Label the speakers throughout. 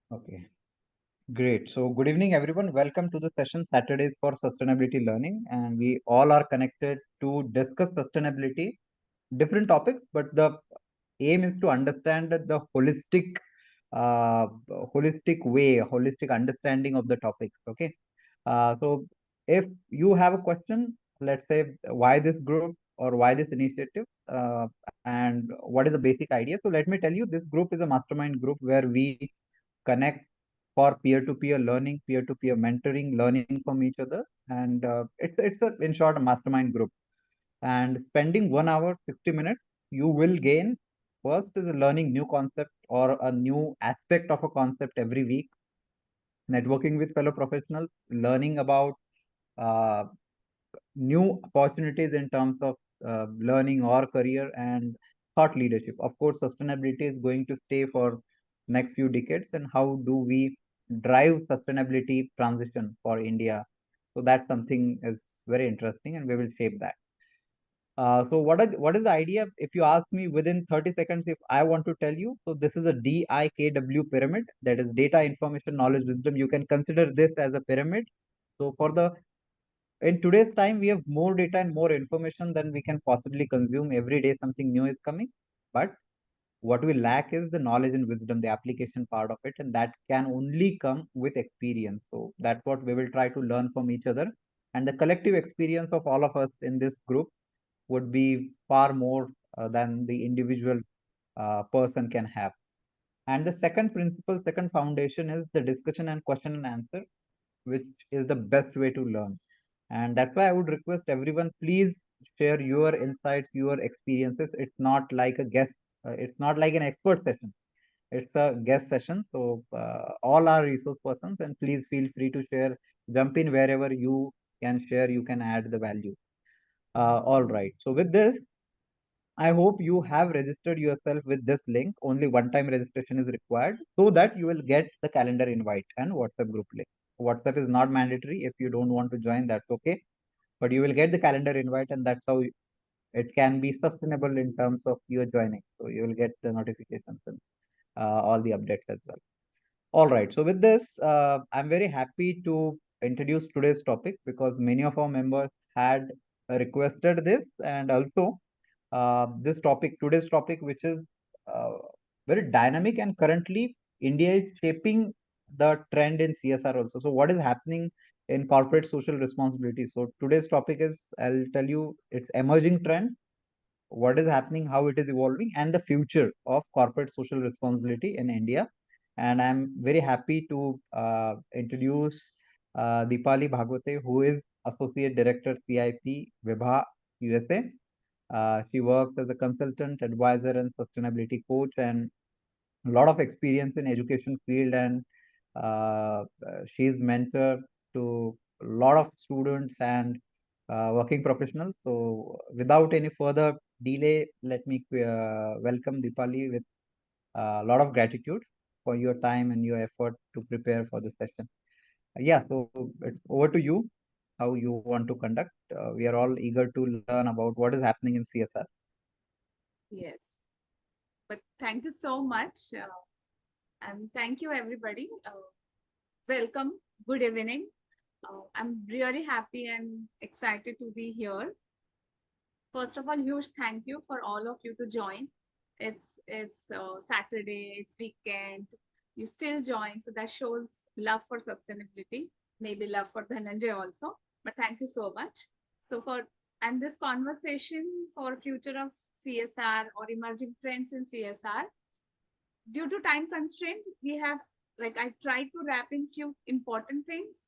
Speaker 1: Okay, great. So, good evening, everyone. Welcome to the session Saturdays for Sustainability Learning. And we all are connected to discuss sustainability, different topics, but the aim is to understand the uh, holistic way, holistic understanding of the topics. Okay. So, if you have a question, let's say why this group or why this initiative, and what is the basic idea. So, let me tell you, this group is a mastermind group where we connect for peer-to-peer learning, peer-to-peer mentoring, learning from each other, and it's a in short a mastermind group. And spending 1 hour 60 minutes, you will gain first is learning new concept or a new aspect of a concept every week, networking with fellow professionals, learning about uh, new opportunities in terms of learning or career and thought leadership. Of course, sustainability is going to stay for next few decades, and how do we drive sustainability transition for India? So that's something is very interesting, and we will shape that. So what is the idea? If you ask me within 30 seconds, if I want to tell you, so this is a DIKW pyramid, that is data, information, knowledge, wisdom. You can consider this as a pyramid. So for the in today's time, we have more data and more information than we can possibly consume. Every day something new is coming, but what we lack is the knowledge and wisdom, the application part of it, and that can only come with experience. So that's what we will try to learn from each other, and the collective experience of all of us in this group would be far more than the individual person can have. And the second principle, second foundation is the discussion and question and answer, which is the best way to learn. And that's why I would request everyone, please share your insights, your experiences. It's not like a guest, it's not like an expert session. It's a guest session. So all are resource persons, and please feel free to share, jump in wherever you can share, you can add the value. All right. So with this, I hope you have registered yourself with this link. Only one time registration is required so that you will get the calendar invite and WhatsApp group link. WhatsApp is not mandatory. If you don't want to join, that's okay. But you will get the calendar invite, and that's how it can be sustainable in terms of your joining. So you will get the notifications and all the updates as well. All right. So with this, I'm very happy to introduce today's topic because many of our members had requested this, and also this topic, today's topic, which is uh, very dynamic, and currently India is shaping the trend in CSR also. So what is happening in corporate social responsibility? So today's topic is, I'll tell you, it's emerging trends, what is happening, how it is evolving, and the future of corporate social responsibility in India. And I'm very happy to introduce Deepali Bhagwate, who is Associate Director, CIP-Vibha, USA. She works as a consultant, advisor, and sustainability coach, and a lot of experience in education field. And she's mentor to a lot of students and working professionals. So, without any further delay, let me welcome Deepali with a lot of gratitude for your time and your effort to prepare for this session. Yeah, so it's over to you. How you want to conduct? We are all eager to learn about what is happening in CSR.
Speaker 2: Yes, but thank you so much. And thank you, everybody. Welcome. Good evening. I'm really happy and excited to be here. First of all, huge thank you for all of you to join. It's Saturday, it's weekend. You still join, so that shows love for sustainability, maybe love for Dhananjay also. But thank you so much. So for and this conversation for future of CSR or emerging trends in CSR, due to time constraint, we have like I tried to wrap in few important things,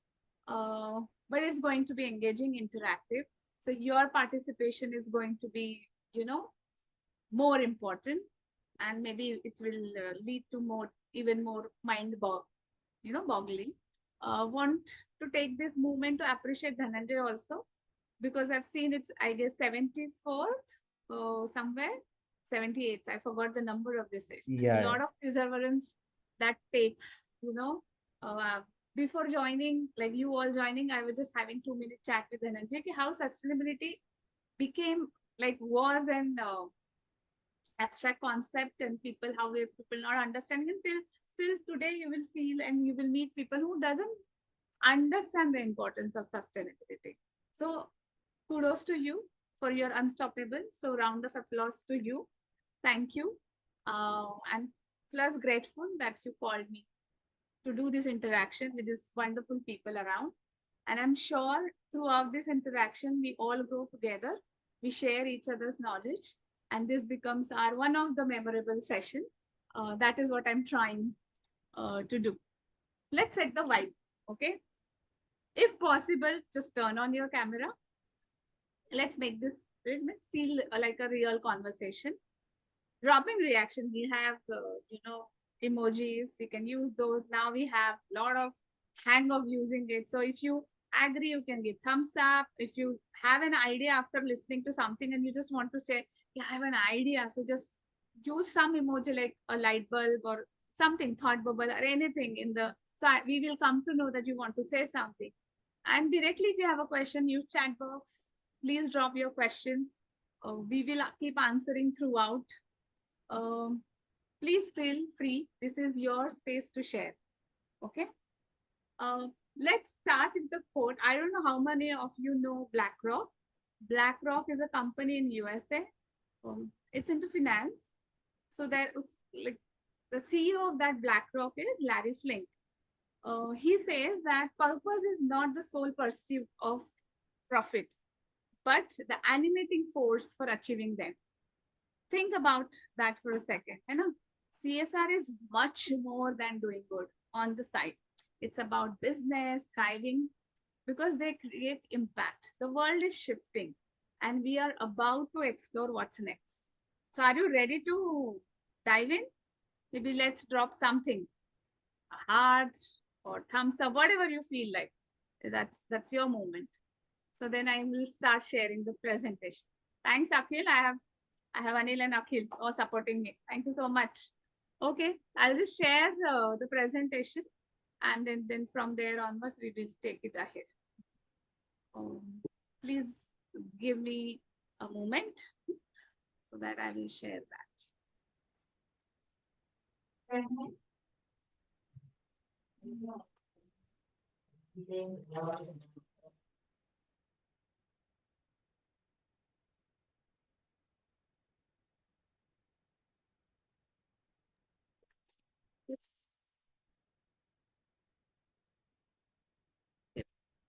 Speaker 2: but it's going to be engaging, interactive. So your participation is going to be, more important, and maybe it will lead to more, even more boggling. Want to take this moment to appreciate Dhananjay also, because I've seen it's, I guess, 74th somewhere, 78th. I forgot the number of the sessions. A
Speaker 1: Yeah,
Speaker 2: lot of perseverance that takes, Uh, before joining, like you all joining, I was just having 2 minute chat with Dhananjay, how sustainability became like was and abstract concept and people, how people not understanding until still today you will feel and you will meet people who doesn't understand the importance of sustainability. So kudos to you for your unstoppable. So round of applause to you. Thank you. And plus grateful that you called me to do this interaction with these wonderful people around. And I'm sure throughout this interaction, we all grow together. We share each other's knowledge, and this becomes our one of the memorable session. That is what I'm trying to do. Let's set the vibe, okay? If possible, just turn on your camera. Let's make this feel like a real conversation. Dropping reaction, we have emojis, we can use those. Now we have a lot of hang of using it. So if you agree, you can give thumbs up. If you have an idea after listening to something and you just want to say, yeah, I have an idea, so just use some emoji like a light bulb or something, thought bubble or anything in the, so we will come to know that you want to say something. And directly, if you have a question, use chat box. Please drop your questions. We will keep answering throughout. um, please feel free. This is your space to share. Okay. Uh, let's start with the quote. I don't know how many of you know BlackRock. BlackRock is a company in USA. It's into finance. So there was like the CEO of that BlackRock is Larry Flink. He says that purpose is not the sole pursuit of profit, but the animating force for achieving them. Think about that for a second. You know, CSR is much more than doing good on the side. It's about business thriving because they create impact. The world is shifting and we are about to explore what's next. So, are you ready to dive in? Maybe let's drop something, a heart or thumbs up, whatever you feel like. That's your moment. So then I will start sharing the presentation. Thanks, Akhil. I have Anil and Akhil all supporting me. Thank you so much. Okay, I'll just share the presentation and then from there onwards, we will take it ahead. Um, please give me a moment so that I will share that.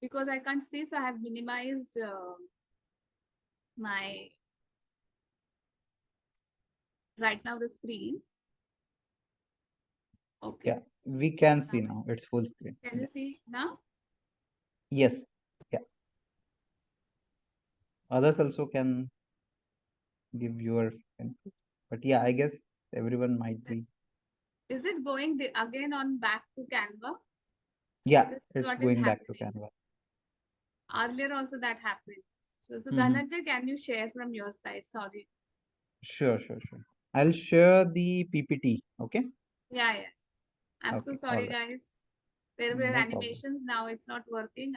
Speaker 2: Because I can't see, so I have minimized my right now the screen. Okay.
Speaker 1: Yeah, we can see now. It's full screen.
Speaker 2: Can you see now?
Speaker 1: Yes. Yeah. Others also can give your input. But yeah, I guess everyone might be.
Speaker 2: Is it going again on back to Canva?
Speaker 1: Yeah,
Speaker 2: This is
Speaker 1: it's
Speaker 2: what is
Speaker 1: going back to
Speaker 2: happening.
Speaker 1: Canva.
Speaker 2: Earlier also that happened. So
Speaker 1: Mm-hmm.
Speaker 2: Dhananjay, can you share from your side? Sorry.
Speaker 1: Sure. I'll share the PPT. Okay.
Speaker 2: Yeah. I'm so
Speaker 1: Okay. All
Speaker 2: sorry,
Speaker 1: right.
Speaker 2: guys. There were
Speaker 1: No problem.
Speaker 2: animations. Now it's not working.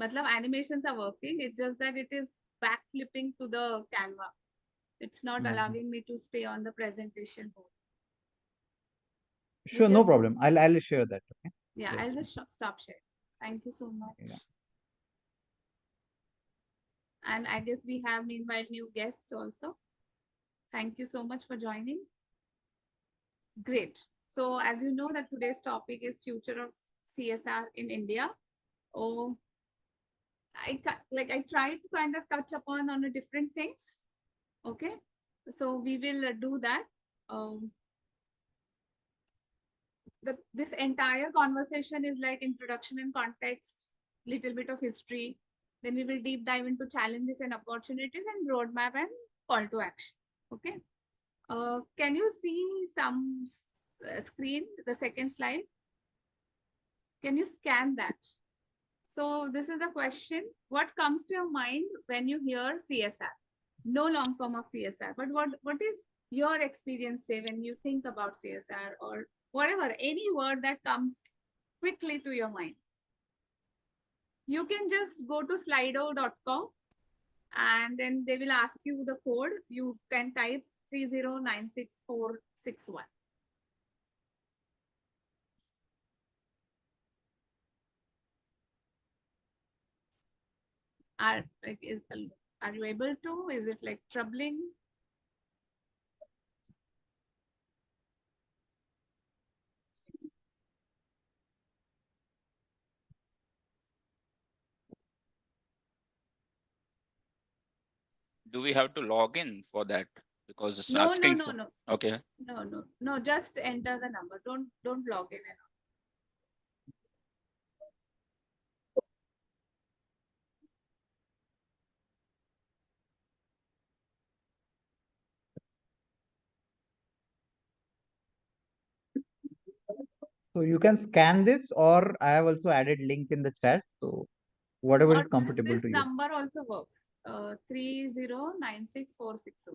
Speaker 2: Matlab animations are working. It's just that it is back flipping to the Canva. It's not
Speaker 1: Mm-hmm.
Speaker 2: allowing me to stay on the presentation mode.
Speaker 1: Sure, no problem. I'll share that. Okay.
Speaker 2: Yeah,
Speaker 1: Just
Speaker 2: I'll just stop sharing. Thank you so much.
Speaker 1: yeah.
Speaker 2: And I guess we have meanwhile new guest also. Thank you so much for joining. Great. So as you know that today's topic is future of CSR in India. Oh, I try to kind of touch upon on a different things. Okay. So we will do that. Um, this entire conversation is like introduction and context, little bit of history. Then we will deep dive into challenges and opportunities and roadmap and call to action. Okay. Can you see some screen, the second slide? Can you scan that? So this is a question. What comes to your mind when you hear CSR? No long form of CSR, but what is your experience say when you think about CSR or whatever, any word that comes quickly to your mind? You can just go to slido.com and then they will ask you the code. You can type 3096461. Are like are you able to? Is it like troubling?
Speaker 3: Do we have to log in for that? Because it's
Speaker 2: No, no,
Speaker 3: asking
Speaker 2: no,
Speaker 3: for.
Speaker 2: no,
Speaker 3: Okay.
Speaker 2: no. Just enter the number. Don't log in.
Speaker 1: So you can scan this, or I have also added link in the chat. So whatever
Speaker 2: Or
Speaker 1: is comfortable
Speaker 2: this
Speaker 1: to you.
Speaker 2: number also works. 3096461.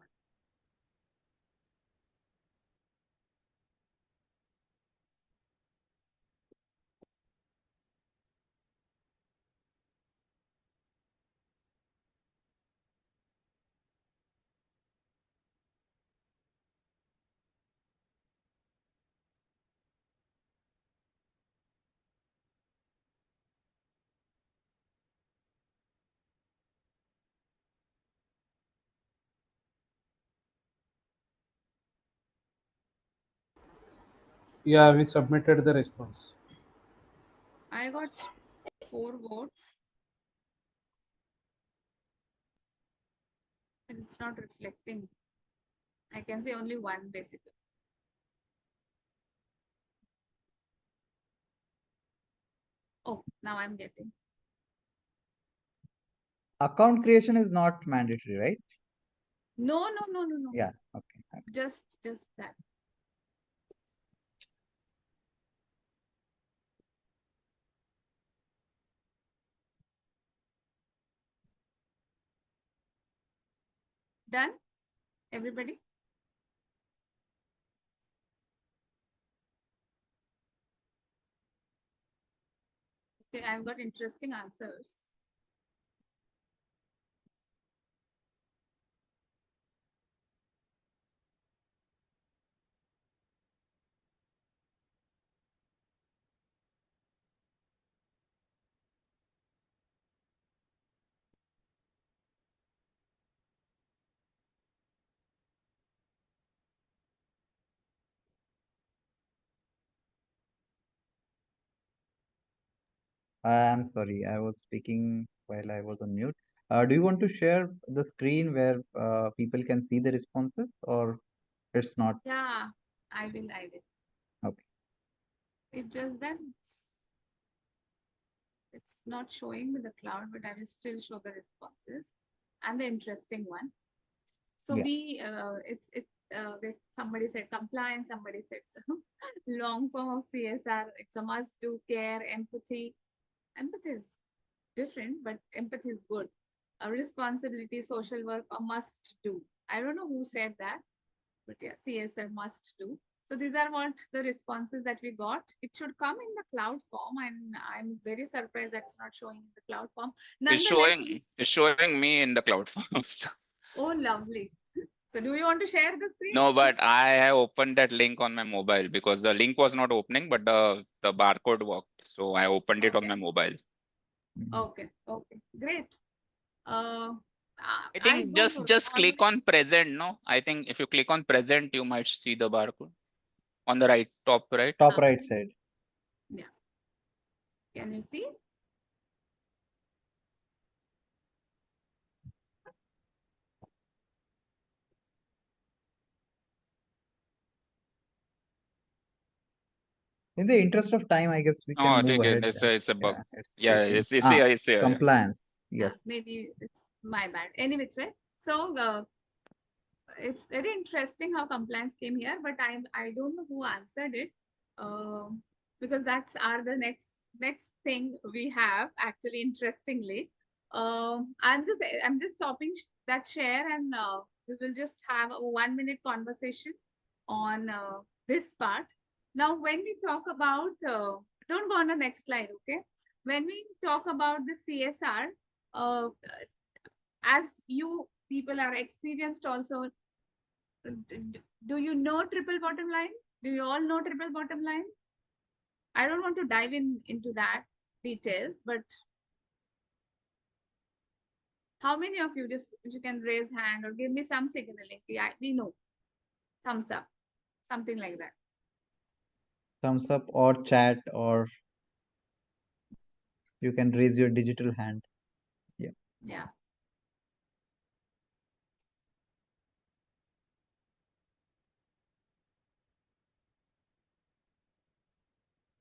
Speaker 4: Yeah, we submitted the response.
Speaker 2: I got 4 votes, and it's not reflecting. I can see only one basically. Oh, now I'm getting.
Speaker 1: Account creation is not mandatory, right?
Speaker 2: No.
Speaker 1: Yeah. Okay.
Speaker 2: Just that. Done? Everybody? Okay, I've got interesting answers.
Speaker 1: I'm sorry, I was speaking while I was on mute. Do you want to share the screen where people can see the responses, or it's not?
Speaker 2: Yeah, I will.
Speaker 1: Okay.
Speaker 2: It's just that it's not showing with the cloud, but I will still show the responses and the interesting one. So
Speaker 1: Yeah.
Speaker 2: there's somebody said compliance, somebody said so. Long form of CSR. It's a must do, care, empathy. Empathy is different, but empathy is good. A responsibility, social work, a must do. I don't know who said that, but yeah, CSR must do. So these are what the responses that we got. It should come in the cloud form, and I'm very surprised that's not showing in the cloud form. Nonetheless,
Speaker 3: It's showing me in the cloud forms.
Speaker 2: oh, lovely. So do you want to share the screen?
Speaker 3: No, but I have opened that link on my mobile because the link was not opening, but the barcode worked. So I opened it on
Speaker 2: Okay.
Speaker 3: my mobile.
Speaker 2: Okay. Great. Uh,
Speaker 3: I
Speaker 2: I'll
Speaker 3: think
Speaker 2: go
Speaker 3: just
Speaker 2: for
Speaker 3: just click
Speaker 2: normally.
Speaker 3: on present. No, I think if you click on present, you might see the barcode on the right, top right.
Speaker 1: Top right side.
Speaker 2: Yeah. Can you see?
Speaker 1: In the interest of time, I guess we
Speaker 3: Oh,
Speaker 1: can
Speaker 3: I
Speaker 1: move
Speaker 3: think
Speaker 1: ahead.
Speaker 3: it's a bug.
Speaker 1: Yeah, it's
Speaker 3: Yeah,
Speaker 1: taking
Speaker 3: it's here, it's here. Yeah.
Speaker 1: compliance. Yes.
Speaker 2: Maybe it's my bad. Any which way. So it's very interesting how compliance came here, but I don't know who answered it, because that's are the next thing we have actually. Interestingly, I'm just stopping that share, and we will just have a 1 minute conversation on this part. Now, when we talk about, don't go on the next slide, okay? When we talk about the CSR, as you people are experienced also, do you know triple bottom line? Do you all know triple bottom line? I don't want to dive into that details, but how many of you, just if you can raise hand or give me some signaling? Yeah, we know. Thumbs up, something like that.
Speaker 1: Thumbs up or chat, or you can raise your digital hand.
Speaker 2: Yeah.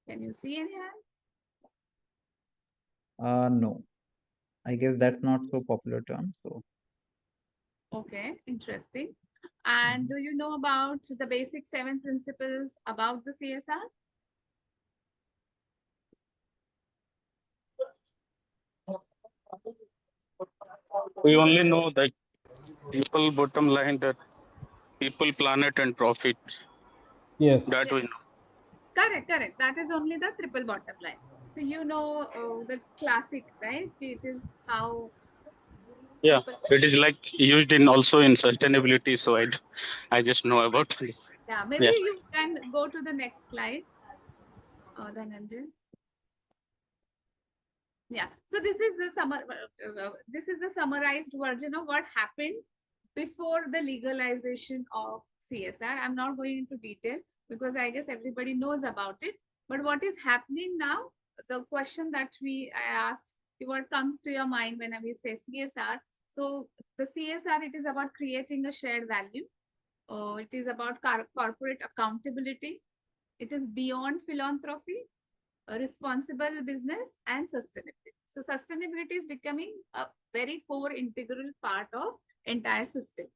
Speaker 2: Can you see any hand?
Speaker 1: No, I guess that's not so popular term. So
Speaker 2: Okay, interesting. And do you know about the basic 7 principles about the CSR?
Speaker 5: We only know that people bottom line, that people, planet, and profit.
Speaker 4: Yes.
Speaker 5: That
Speaker 2: Yeah.
Speaker 5: we know.
Speaker 2: Correct, correct. That is only the triple bottom line. So you know the classic, right? It is how
Speaker 5: Yeah,
Speaker 2: people.
Speaker 5: it is like used in also in sustainability. So I just know about this.
Speaker 2: Yeah, maybe
Speaker 5: Yeah.
Speaker 2: you can go to the next slide, Dhananjay. Yeah. So this is a summarized version of what happened before the legalization of CSR. I'm not going into detail because I guess everybody knows about it. But what is happening now? The question that I asked, what comes to your mind when we say CSR? So the CSR, it is about creating a shared value. It is about corporate accountability. It is beyond philanthropy, responsible business, and sustainability. So sustainability is becoming a very core integral part of entire system.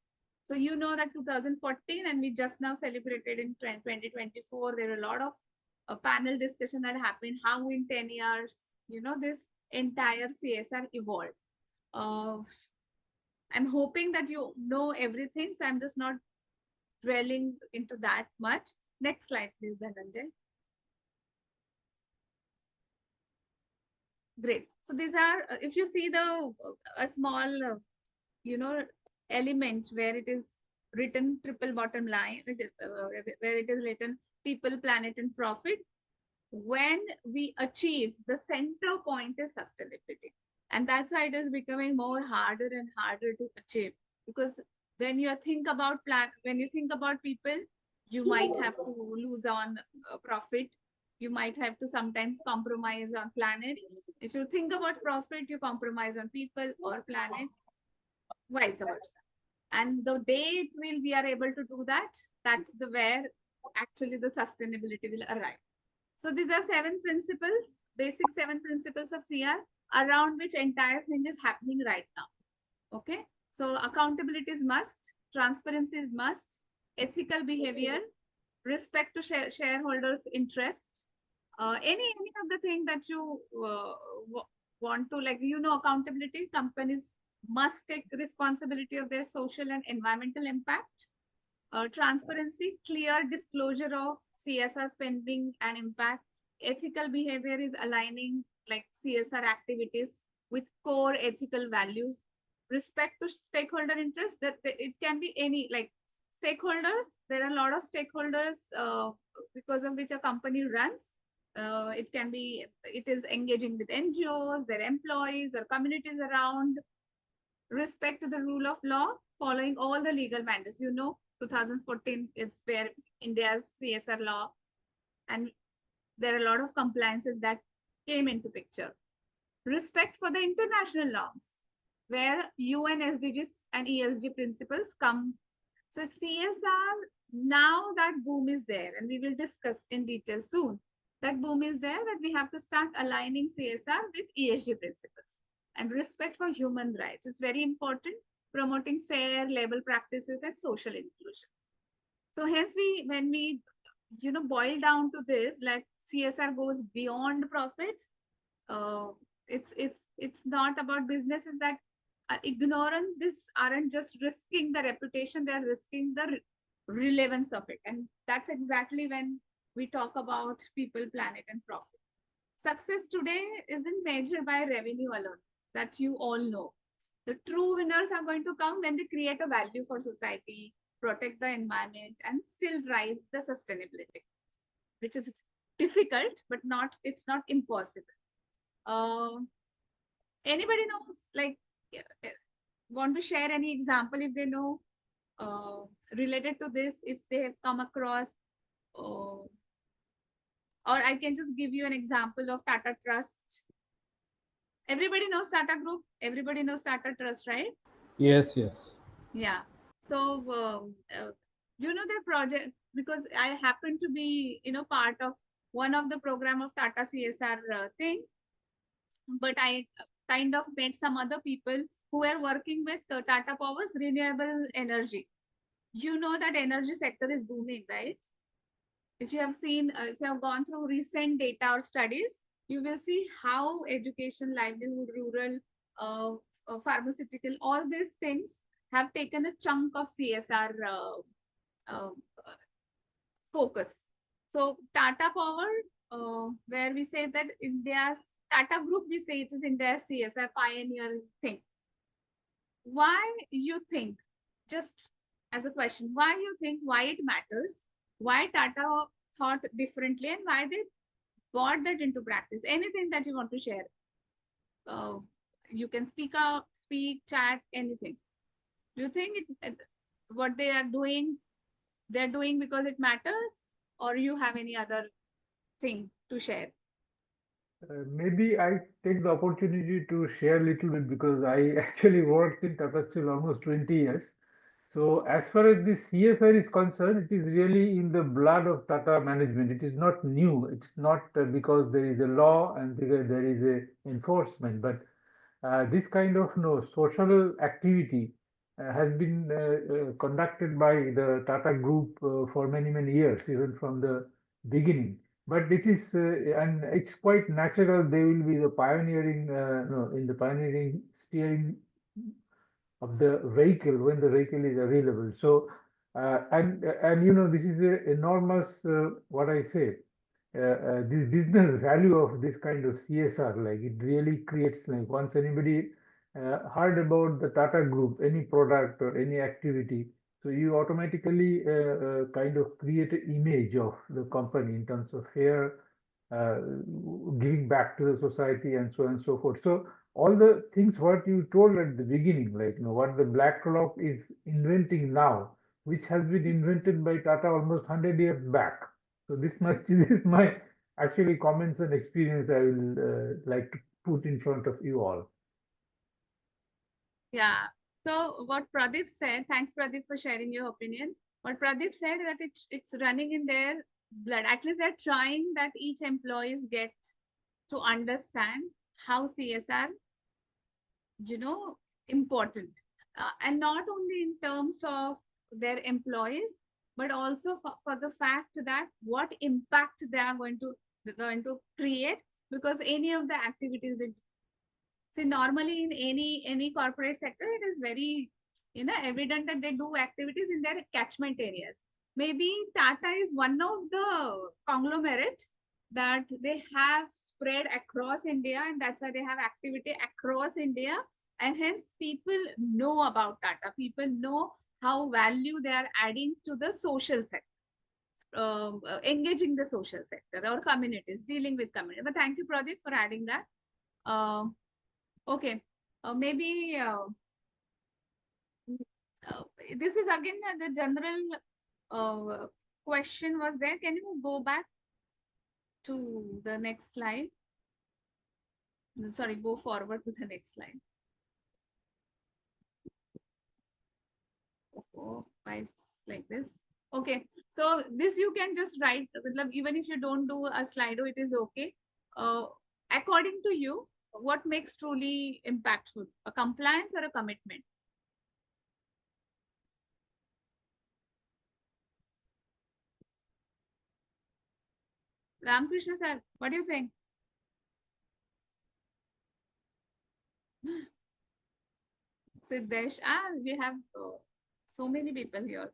Speaker 2: So you know that 2014, and we just now celebrated in 2024, there are a lot of panel discussion that happened, how in 10 years, this entire CSR evolved. Uh, I'm hoping that you know everything, so I'm just not dwelling into that much. Next slide, please, Dhananjay. Great. So these are, if you see a small, element where it is written triple bottom line, where it is written people, planet, and profit. When we achieve, the center point is sustainability. And that's why it is becoming more harder and harder to achieve. Because when you think about when you think about people, you might have to lose on profit. You might have to sometimes compromise on planet. If you think about profit, you compromise on people or planet, vice versa. And the day we are able to do that, that's the where actually the sustainability will arrive. So these are 7 principles, basic 7 principles of CR, around which entire thing is happening right now. Okay. So accountability is must, transparency is must, ethical behavior, respect to shareholders' interest, any of the thing that you want to, like, accountability, companies must take responsibility of their social and environmental impact. Transparency, clear disclosure of CSR spending and impact. Ethical behavior is aligning like CSR activities with core ethical values. Respect to stakeholder interest, that it can be any, like, stakeholders. There are a lot of stakeholders because of which a company runs. It is engaging with NGOs, their employees, or communities around. Respect to the rule of law, following all the legal mandates. 2014 is where India's CSR law, and there are a lot of compliances that came into picture. Respect for the international norms, where UN SDGs and ESG principles come. So CSR, now that boom is there, and we will discuss in detail soon. That boom is there, that we have to start aligning CSR with ESG principles. And respect for human rights is very important, promoting fair labor practices and social inclusion. So hence when we boil down to this, like CSR goes beyond profits. uh, it's not about businesses that are ignorant. This aren't just risking the reputation, they're risking the relevance of it. And that's exactly when we talk about people, planet, and profit. Success today isn't measured by revenue alone, that you all know. The true winners are going to come when they create a value for society, protect the environment, and still drive the sustainability, which is difficult, but it's not impossible. Anybody knows, like, want to share any example if they know related to this, if they have come across, or I can just give you an example of Tata Trust. Everybody knows Tata Group. Everybody knows Tata Trust, right?
Speaker 4: Yes, yes.
Speaker 2: Yeah. So, you know their project, because I happen to be, part of one of the program of Tata CSR thing, but I kind of met some other people who are working with Tata Power's renewable energy. You know that energy sector is booming, right? If you have seen, if you have gone through recent data or studies, you will see how education, livelihood, rural, pharmaceutical, all these things have taken a chunk of CSR uh, focus. So Tata Power, where we say that India's Tata Group, we say it is India's CSR pioneer thing. Why you think, just as a question, why it matters, why Tata thought differently, and why they brought that into practice? Anything that you want to share, uh, you can speak out, speak, chat, anything. Do you think what they are doing, they're doing because it matters, or you have any other thing to share?
Speaker 6: Maybe I take the opportunity to share a little bit because I actually worked in Tata Steel almost 20 years. So as far as this CSR is concerned, it is really in the blood of Tata management. It is not new. It's not because there is a law and there is a enforcement, but this kind of social activity has been conducted by the Tata Group for many years, even from the beginning. But it is, and it's quite natural. They will be the pioneering, no, in the pioneering steering of the vehicle when the vehicle is available. So, and this is a enormous, what I say, this business value of this kind of CSR. Like it really creates, like once anybody heard about the Tata Group, any product or any activity, so you automatically kind of create an image of the company in terms of fair, uh, giving back to the society and so on and so forth. So all the things what you told at the beginning, like what the Black Clock is inventing now, which has been invented by Tata almost 100 years back. So this much this is my actually comments and experience I will like to put in front of you all.
Speaker 2: Yeah. So what Pradeep said, thanks Pradeep for sharing your opinion. What Pradeep said, that it's running in their blood. At least they're trying that each employees get to understand how CSR, important. And not only in terms of their employees, but also for the fact that what impact they're going to create, because any of the activities that, see, normally in any corporate sector, it is very evident that they do activities in their catchment areas. Maybe Tata is one of the conglomerate that they have spread across India, and that's why they have activity across India, and hence people know about Tata. People know how value they are adding to the social sector. Engaging the social sector or communities, dealing with community. But thank you, Pradeep, for adding that. Okay, maybe uh, this is again the general question was there. Can you go back to the next slide? Sorry, go forward to the next slide. Oh, why it's like this? Okay, so this you can just write, even if you don't do a Slido, it is okay. According to you, what makes truly impactful? A compliance or a commitment? Ramkrishna sir, what do you think? Siddesh, we have so many people here.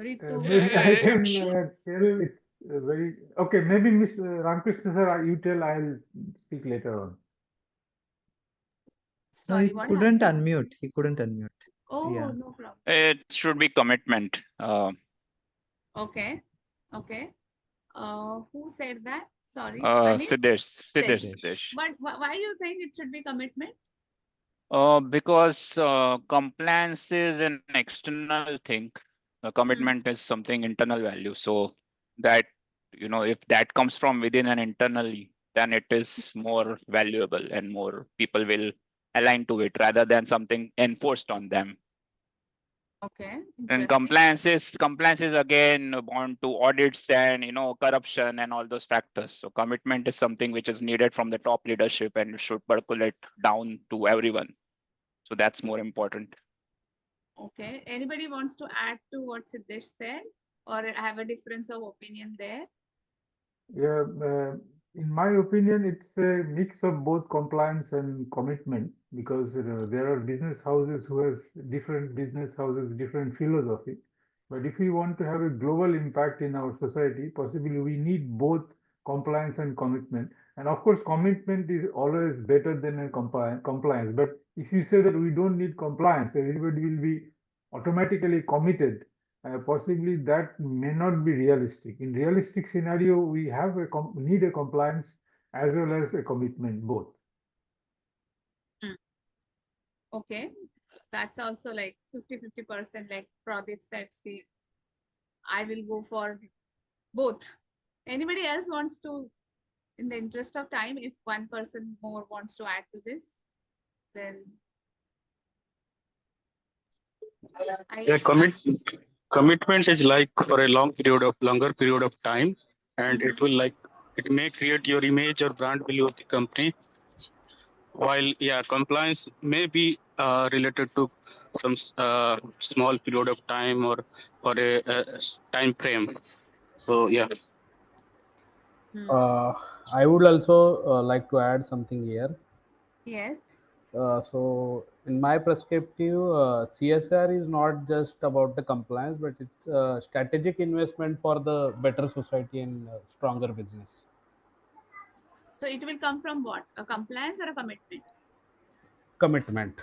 Speaker 2: Ritu.
Speaker 6: Maybe I can tell it's very okay. Maybe Miss Ramkrishna sir, you tell. I'll speak later on.
Speaker 1: No, he
Speaker 2: Sorry, what
Speaker 1: couldn't
Speaker 2: happened?
Speaker 1: unmute. He couldn't unmute.
Speaker 2: Oh,
Speaker 1: Yeah.
Speaker 2: no problem.
Speaker 3: It should be commitment.
Speaker 2: Okay. Okay. Who said that? Sorry, Anil?
Speaker 3: Siddesh.
Speaker 1: Siddesh.
Speaker 2: But why you think it should be commitment?
Speaker 3: Because compliance is an external thing. Commitment is something internal value. So that, if that comes from within and internally, then it is more valuable and more people will align to it rather than something enforced on them.
Speaker 2: Okay.
Speaker 3: And
Speaker 2: Interesting.
Speaker 3: compliance is again bound to audits and corruption and all those factors. So commitment is something which is needed from the top leadership and should percolate down to everyone. So that's more important.
Speaker 2: Okay. Anybody wants to add to what Siddesh said or have a difference of opinion there?
Speaker 6: Yeah, in my opinion, it's a mix of both compliance and commitment because there are business houses who has different business houses, different philosophy. But if we want to have a global impact in our society, possibly we need both compliance and commitment. And of course, commitment is always better than a compliance. But if you say that we don't need compliance, everybody will be automatically committed, possibly that may not be realistic. In realistic scenario, we have need a compliance as well as a commitment, both.
Speaker 2: Okay. That's also like 50-50%, like Pradip said, see, I will go for both. Anybody else wants to, in the interest of time, if one person more wants to add to this, then
Speaker 5: Yeah, commitment is like for a longer period of time, and it may create your image or brand value of the company. While compliance may be related to some small period of time or for a time frame. So yeah.
Speaker 4: I would also like to add something here.
Speaker 2: Yes.
Speaker 4: So, in my perspective, CSR is not just about the compliance, but it's a strategic investment for the better society and stronger business.
Speaker 2: So it will come from what? A compliance or a commitment?
Speaker 4: Commitment.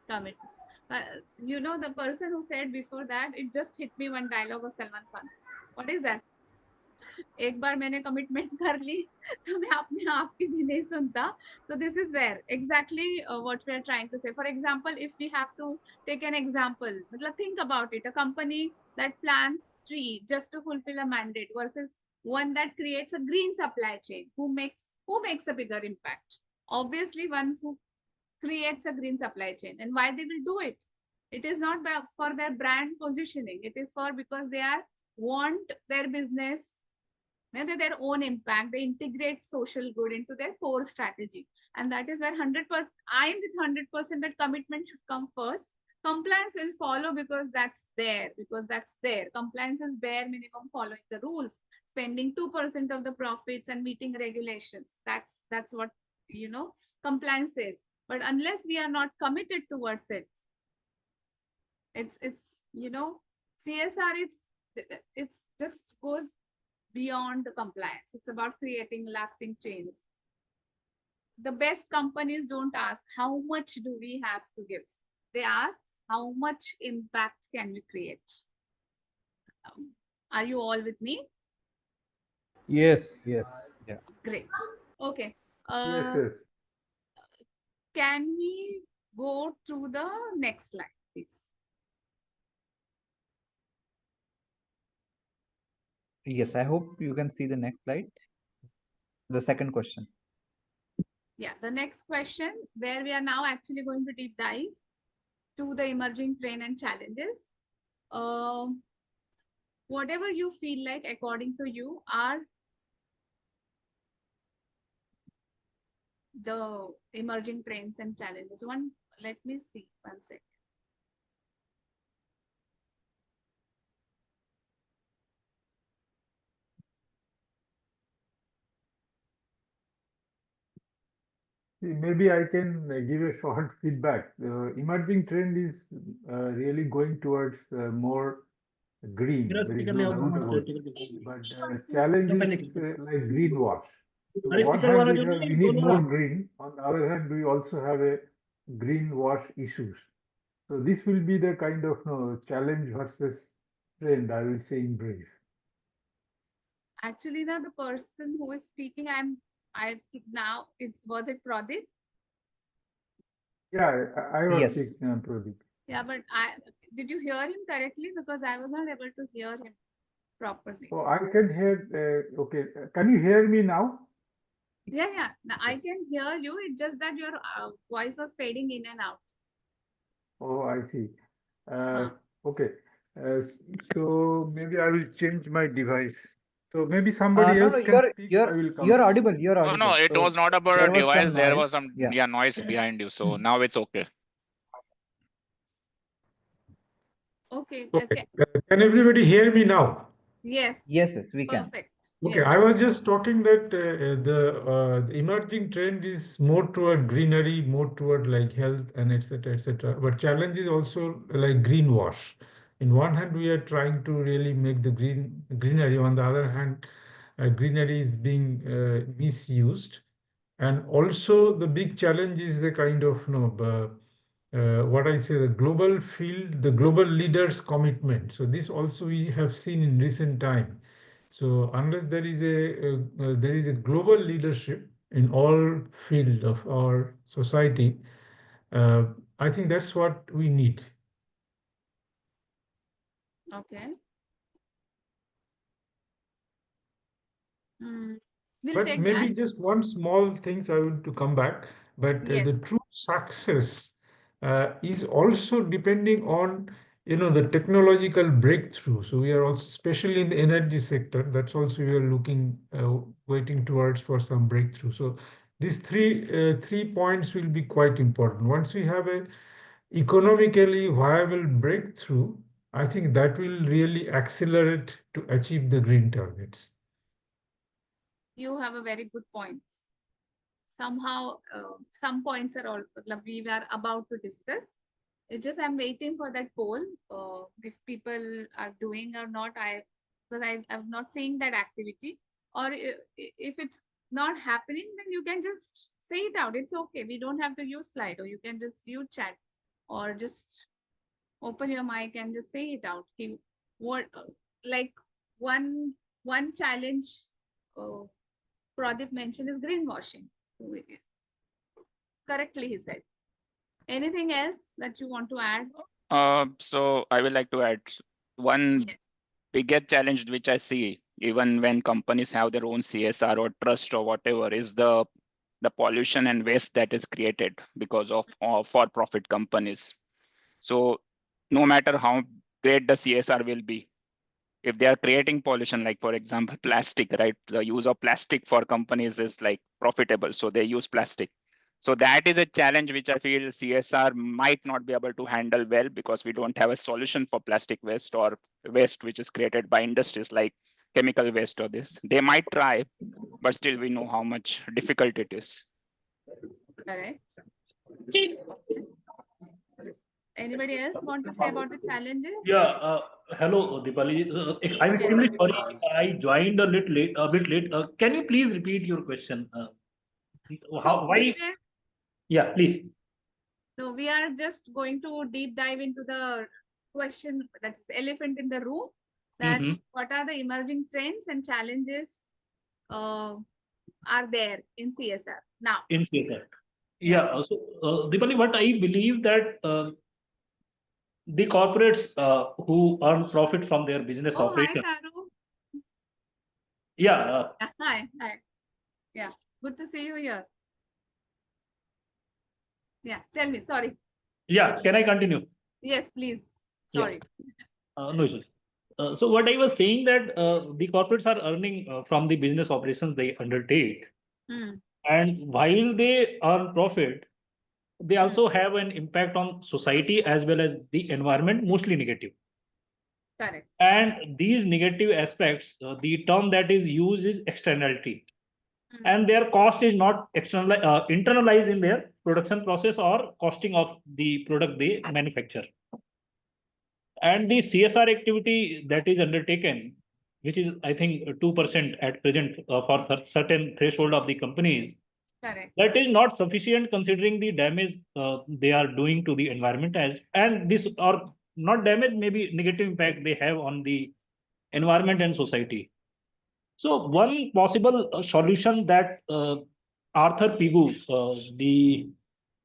Speaker 2: Commitment. The person who said before that, it just hit me one dialogue of Salman Khan. What is that? एक बार मैंने commitment कर ली तो मैं अपने आप की भी नहीं सुनता. So this is where exactly what we are trying to say. For example, if we have to take an example, मतलब think about it, a company that plants tree just to fulfill a mandate versus one that creates a green supply chain, who makes a bigger impact? Obviously ones who creates a green supply chain. And why they will do it? It is not for their brand positioning. It is for because they want their business, their own impact. They integrate social good into their core strategy. And that is where 100%, I am with 100% that commitment should come first. Compliance will follow because that's there. Compliance is bare minimum, following the rules, spending 2% of the profits and meeting regulations. That's what, compliance is. But unless we are not committed towards it, it's CSR, it's just goes beyond the compliance. It's about creating lasting change. The best companies don't ask how much do we have to give. They ask how much impact can we create. Are you all with me?
Speaker 4: Yes.
Speaker 1: Yeah.
Speaker 2: Great. Okay.
Speaker 6: Yes.
Speaker 2: Can we go to the next slide, please?
Speaker 1: Yes, I hope you can see the next slide. The second question.
Speaker 2: Yeah, the next question, where we are now actually going to deep dive to the emerging trend and challenges. Whatever you feel like, according to you, are the emerging trends and challenges. Let me see, one sec.
Speaker 6: Maybe I can give a short feedback. Emerging trend is really going towards more green. There is no doubt about it. But challenge is like greenwash. So one hand we need more green. On the other hand, we also have a greenwash issues. So this will be the kind of challenge versus trend, I will say in brief.
Speaker 2: Actually, now the person who is speaking, I now was it Pradeep?
Speaker 6: Yeah, I was
Speaker 1: Yes.
Speaker 6: speaking, Pradeep.
Speaker 2: Yeah, but did you hear him correctly? Because I was not able to hear him properly.
Speaker 6: Oh, I can hear. Okay, can you hear me now?
Speaker 2: Yeah. Now, I can hear you. It's just that your voice was fading in and out.
Speaker 6: Oh, I see.
Speaker 2: Huh.
Speaker 6: Okay. Uh, so maybe I will change my device. So maybe somebody
Speaker 1: No,
Speaker 6: else
Speaker 1: no,
Speaker 6: can speak. I will come.
Speaker 1: you're audible. You're
Speaker 3: Oh, no,
Speaker 1: audible.
Speaker 3: it was
Speaker 1: So
Speaker 3: not about
Speaker 1: there
Speaker 3: a
Speaker 1: was
Speaker 3: device.
Speaker 1: some
Speaker 3: There
Speaker 1: noise.
Speaker 3: was some
Speaker 1: Yeah.
Speaker 3: noise behind you. So now it's okay.
Speaker 2: Okay.
Speaker 6: Okay. Can everybody hear me now?
Speaker 2: Yes.
Speaker 1: Yes, we can.
Speaker 2: Perfect.
Speaker 6: Okay,
Speaker 2: Yes.
Speaker 6: I was just talking that the emerging trend is more toward greenery, more toward like health and etc. etc. But challenge is also like greenwash. In one hand, we are trying to really make the greenery. On the other hand, greenery is being misused. And also the big challenge is the kind of what I say, the global field, the global leaders' commitment. So this also we have seen in recent time. So unless there is a global leadership in all field of our society, uh, I think that's what we need.
Speaker 2: Okay. Hmm. We'll
Speaker 6: But
Speaker 2: take that.
Speaker 6: maybe just one small things I want to come back. But
Speaker 2: Yes.
Speaker 6: the true success is also depending on the technological breakthrough. So we are also, especially in the energy sector, that's also we are looking waiting towards for some breakthrough. So these three points will be quite important. Once we have a economically viable breakthrough, I think that will really accelerate to achieve the green targets.
Speaker 2: You have a very good point. Somehow, some points are all we are about to discuss. It's just I'm waiting for that poll. If people are doing or not, because I'm not seeing that activity. Or if it's not happening, then you can just say it out. It's okay. We don't have to use slide, or you can just use chat, or just open your mic and just say it out. What like one challenge Pradeep mentioned is greenwashing. Correctly, he said. Anything else that you want to add?
Speaker 3: So I would like to add one
Speaker 2: Yes.
Speaker 3: biggest challenge which I see, even when companies have their own CSR or trust or whatever, is the pollution and waste that is created because of for-profit companies. So no matter how great the CSR will be, if they are creating pollution, like for example, plastic, right? The use of plastic for companies is like profitable, so they use plastic. So that is a challenge which I feel CSR might not be able to handle well, because we don't have a solution for plastic waste or waste which is created by industries like chemical waste or this. They might try, but still we know how much difficult it is.
Speaker 2: Correct. Anybody else want to say about the challenges?
Speaker 7: Yeah, hello, Deepali. I'm
Speaker 2: Yes.
Speaker 7: extremely sorry. I joined a bit late. Can you please repeat your question?
Speaker 2: So
Speaker 7: Why? Yeah, please.
Speaker 2: we are just going to deep dive into the question that's elephant in the room. That what are the emerging trends and challenges are there in CSR now?
Speaker 7: In CSR. Yeah. So, Deepali, what I believe that the corporates who earn profit from their business
Speaker 2: Oh, hi,
Speaker 7: operation.
Speaker 2: Taru.
Speaker 7: Yeah.
Speaker 2: Hi. Yeah, good to see you here. Yeah, tell me. Sorry.
Speaker 7: Yeah. Can I continue?
Speaker 2: Yes, please. Sorry.
Speaker 7: No issues. So what I was saying that the corporates are earning from the business operations they undertake, and while they earn profit, they also have an impact on society as well as the environment, mostly negative.
Speaker 2: Correct.
Speaker 7: And these negative aspects, the term that is used is externality, and their cost is not internalized in their production process or costing of the product they manufacture. And the CSR activity that is undertaken, which is I think 2% at present for certain threshold of the companies,
Speaker 2: Correct.
Speaker 7: That is not sufficient considering the damage they are doing to the environment, and this, or not damage, maybe negative impact they have on the environment and society. So one possible solution that Arthur Pigou, the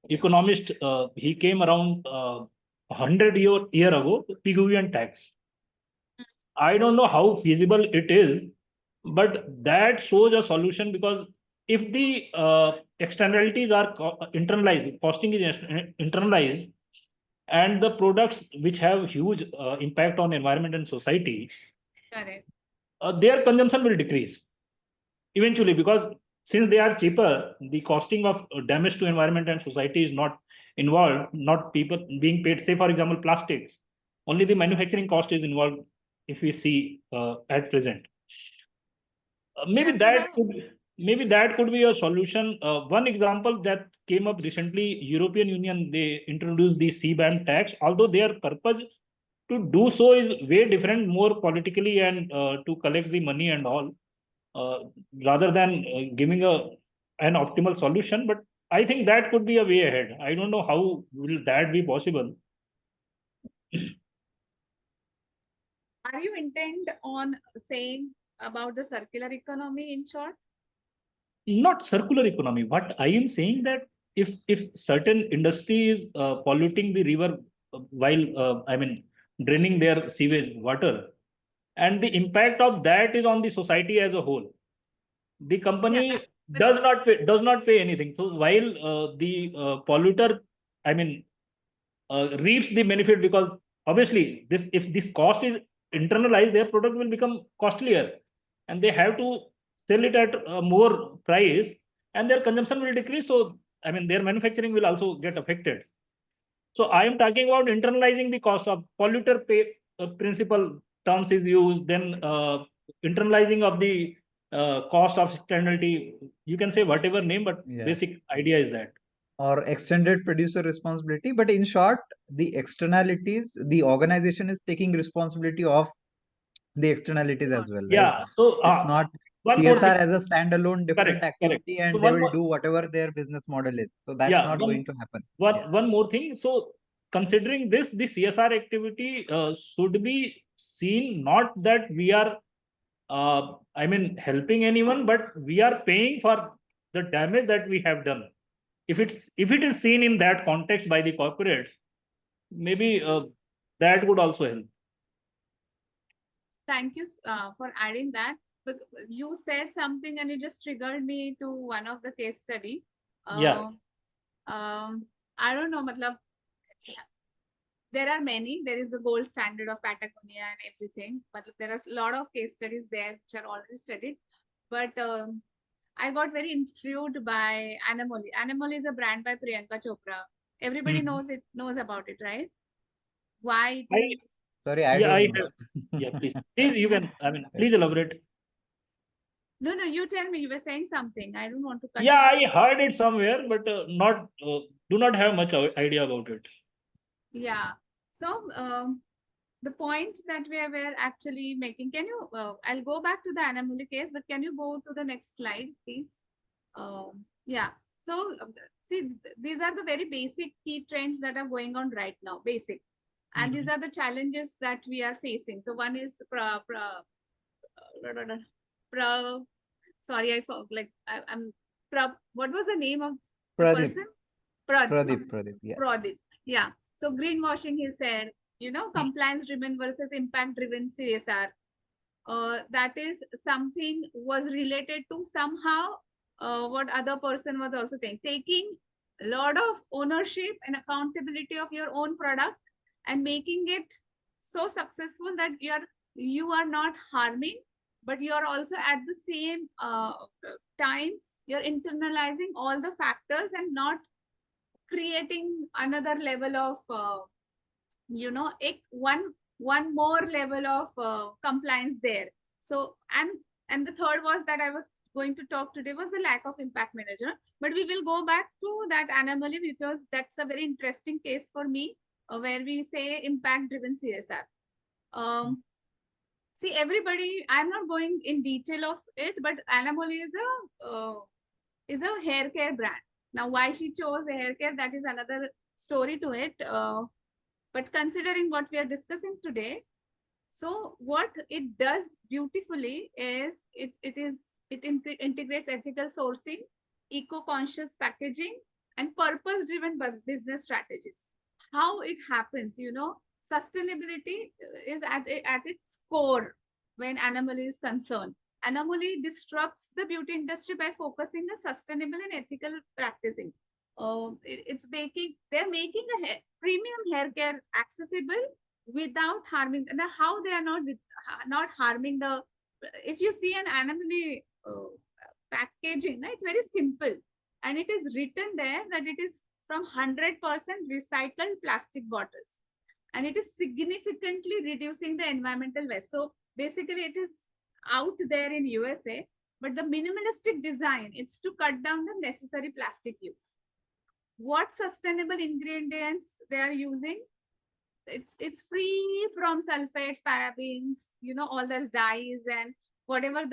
Speaker 7: economist, he came around 100 year ago, Pigouvian tax. I don't know how feasible it is, but that shows a solution, because if the externalities are internalized, costing is internalized, and the products which have huge impact on environment and society,
Speaker 2: Correct.
Speaker 7: their consumption will decrease eventually, because since they are cheaper, the costing of damage to environment and society is not involved, not people being paid. Say, for example, plastics, only the manufacturing cost is involved if we see at present. Maybe
Speaker 2: Yeah, so
Speaker 7: that could be a solution. One example that came up recently, European Union, they introduced the CBAM tax, although their purpose to do so is way different, more politically, and to collect the money and all, rather than giving an optimal solution. But I think that could be a way ahead. I don't know how will that be possible.
Speaker 2: are you intent on saying about the circular economy in short?
Speaker 7: Not circular economy. What I am saying, that if certain industry is polluting the river while draining their sewage water, and the impact of that is on the society as a whole, the company
Speaker 2: but
Speaker 7: does not pay anything. So while the polluter, I mean, reaps the benefit, because obviously this, if this cost is internalized, their product will become costlier, and they have to sell it at a more price, and their consumption will decrease. So their manufacturing will also get affected. So I am talking about internalizing the cost of polluter pay principle terms is used, then internalizing of the cost of externality. You can say whatever name, but
Speaker 1: Yeah.
Speaker 7: basic idea is that.
Speaker 1: Or extended producer responsibility. But in short, the externalities, the organization is taking responsibility of the externalities as well, right?
Speaker 7: Yeah. So
Speaker 1: It's not
Speaker 7: one more
Speaker 1: CSR
Speaker 7: thing.
Speaker 1: as a standalone different
Speaker 7: Correct.
Speaker 1: activity, and
Speaker 7: So
Speaker 1: they
Speaker 7: one
Speaker 1: will
Speaker 7: more,
Speaker 1: do whatever their business model is. So that's
Speaker 7: yeah,
Speaker 1: not going to happen.
Speaker 7: one more thing. So considering this, the CSR activity should be seen not that we are, helping anyone, but we are paying for the damage that we have done. If it is seen in that context by the corporates, maybe that would also help.
Speaker 2: Thank you for adding that. But you said something and it just triggered me to one of the case study.
Speaker 7: Yeah.
Speaker 2: I don't know, matlab, there are many. There is a gold standard of Patagonia and everything, but there are a lot of case studies there which are already studied. But I got very intrigued by Anemoli. Anemoli is a brand by Priyanka Chopra. Everybody knows about it, right? Why it is?
Speaker 1: Sorry, I
Speaker 7: Yeah,
Speaker 1: don't know.
Speaker 7: yeah, please, you can. Please elaborate.
Speaker 2: No, you tell me. You were saying something. I don't want to cut.
Speaker 7: Yeah, I heard it somewhere, but not do not have much idea about it.
Speaker 2: Yeah. So the point that we were actually making. Can you? I'll go back to the Anemoli case, but can you go to the next slide, please? Yeah. So see, these are the very basic key trends that are going on right now. Basic. And these are the challenges that we are facing. So one is sorry, I forgot. Like I'm what was the name of the
Speaker 1: Pradeep.
Speaker 2: person?
Speaker 1: Pradeep, yeah.
Speaker 2: Pradeep. Yeah. So greenwashing, he said, compliance driven versus impact driven CSR. That is something was related to somehow what other person was also saying, taking a lot of ownership and accountability of your own product and making it so successful that you are not harming, but you are also at the same time you're internalizing all the factors and not creating another level of one more level of compliance there. So and the third was that I was going to talk today was the lack of impact manager, but we will go back to that anomaly because that's a very interesting case for me, where we say impact driven CSR. See, everybody, I'm not going in detail of it, but anomaly is a is a hair care brand. Now, why she chose a hair care, that is another story to it. But considering what we are discussing today, so what it does beautifully is it integrates ethical sourcing, eco-conscious packaging, and purpose-driven business strategies. How it happens, sustainability is at its core when Anomaly is concerned. Anomaly disrupts the beauty industry by focusing on sustainable and ethical practicing. They're making a premium hair care accessible without harming. Now, how they are not harming the. If you see an Anomaly packaging, it's very simple, and it is written there that it is from 100% recycled plastic bottles, and it is significantly reducing the environmental waste. So basically, it is out there in USA, but the minimalistic design, it's to cut down the necessary plastic use. What sustainable ingredients they are using? It's free from sulfates, parabens, all those dyes and whatever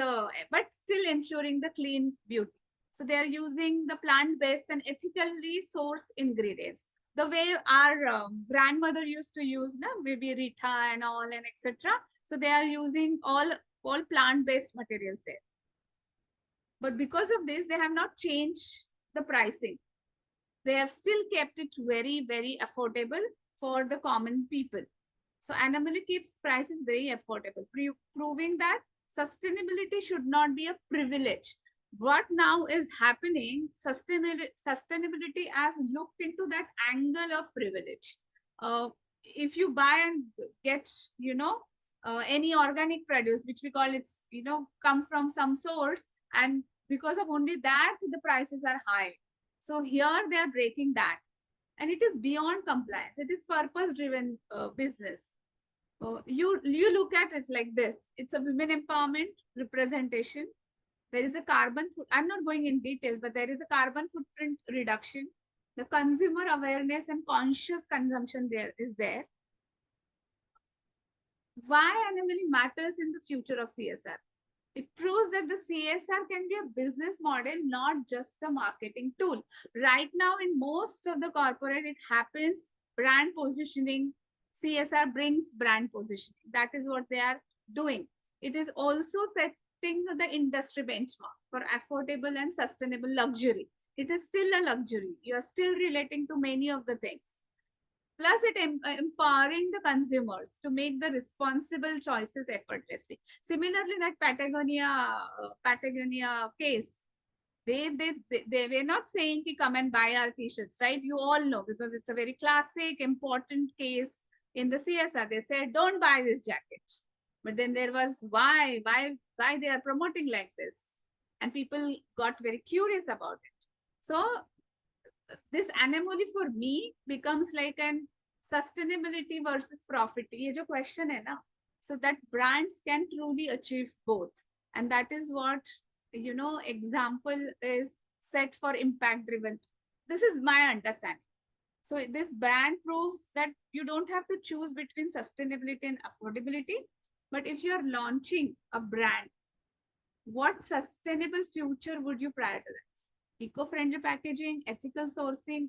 Speaker 2: but still ensuring the clean beauty. So they are using the plant-based and ethically sourced ingredients, the way our grandmother used to use, maybe Rita and all and etc. So they are using all plant-based materials there. But because of this, they have not changed the pricing. They have still kept it very, very affordable for the common people. So Anomaly keeps prices very affordable, proving that sustainability should not be a privilege. What now is happening, sustainability has looked into that angle of privilege. If you buy and get, any organic produce, which we call it's, come from some source, and because of only that, the prices are high. So here they are breaking that. And it is beyond compliance. It is purpose-driven business. You look at it like this. It's a women empowerment representation. There is a I'm not going in details, but there is a carbon footprint reduction. The consumer awareness and conscious consumption is there. Why Anomaly matters in the future of CSR? It proves that the CSR can be a business model, not just a marketing tool. Right now, in most of the corporate, it happens brand positioning. CSR brings brand positioning. That is what they are doing. It is also setting the industry benchmark for affordable and sustainable luxury. It is still a luxury. You are still relating to many of the things. Plus, it empowering the consumers to make the responsible choices effortlessly. Similarly, that Patagonia case, they were not saying ki come and buy our t-shirts, right? You all know, because it's a very classic, important case in the CSR. They said, don't buy this jacket. But then there was why they are promoting like this, and people got very curious about it. So this Anomaly for me becomes like an sustainability versus profit. ये जो question है ना, so that brands can truly achieve both, and that is what example is set for impact driven. This is my understanding. So this brand proves that you don't have to choose between sustainability and affordability, but if you're launching a brand, what sustainable future would you prioritize? Eco-friendly packaging, ethical sourcing,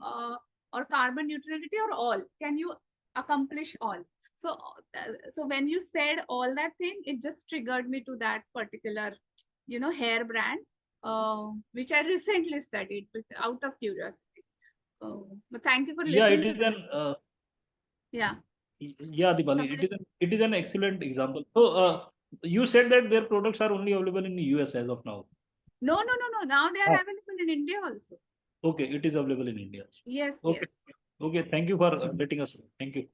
Speaker 2: or carbon neutrality, or all? Can you accomplish all? So when you said all that thing, it just triggered me to that particular, hair brand, which I recently studied out of curiosity. But thank you for listening.
Speaker 7: Yeah, it is an
Speaker 2: yeah.
Speaker 7: Yeah, Deepali, it is an excellent example. So you said that their products are only available in the US as of now.
Speaker 2: No. Now they are available in India also.
Speaker 7: Okay, it is available in India.
Speaker 2: Yes,
Speaker 7: okay.
Speaker 2: yes.
Speaker 7: Okay, thank you for letting us know. Thank you.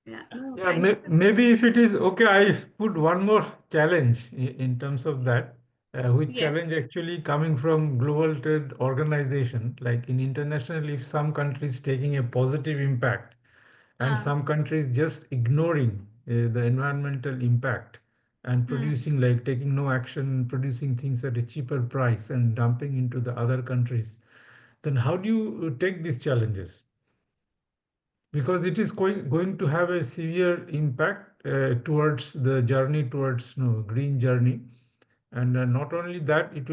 Speaker 2: Yeah, no,
Speaker 6: Yeah, maybe if it is okay, I put one more challenge in terms of that, which
Speaker 2: Yes.
Speaker 6: challenge actually coming from global trade organization, like in international, if some countries taking a positive impact and some countries just ignoring the environmental impact and producing like taking no action, producing things at a cheaper price and dumping into the other countries, then how do you take these challenges? Because it is going to have a severe impact towards the journey towards green journey, And not only that, it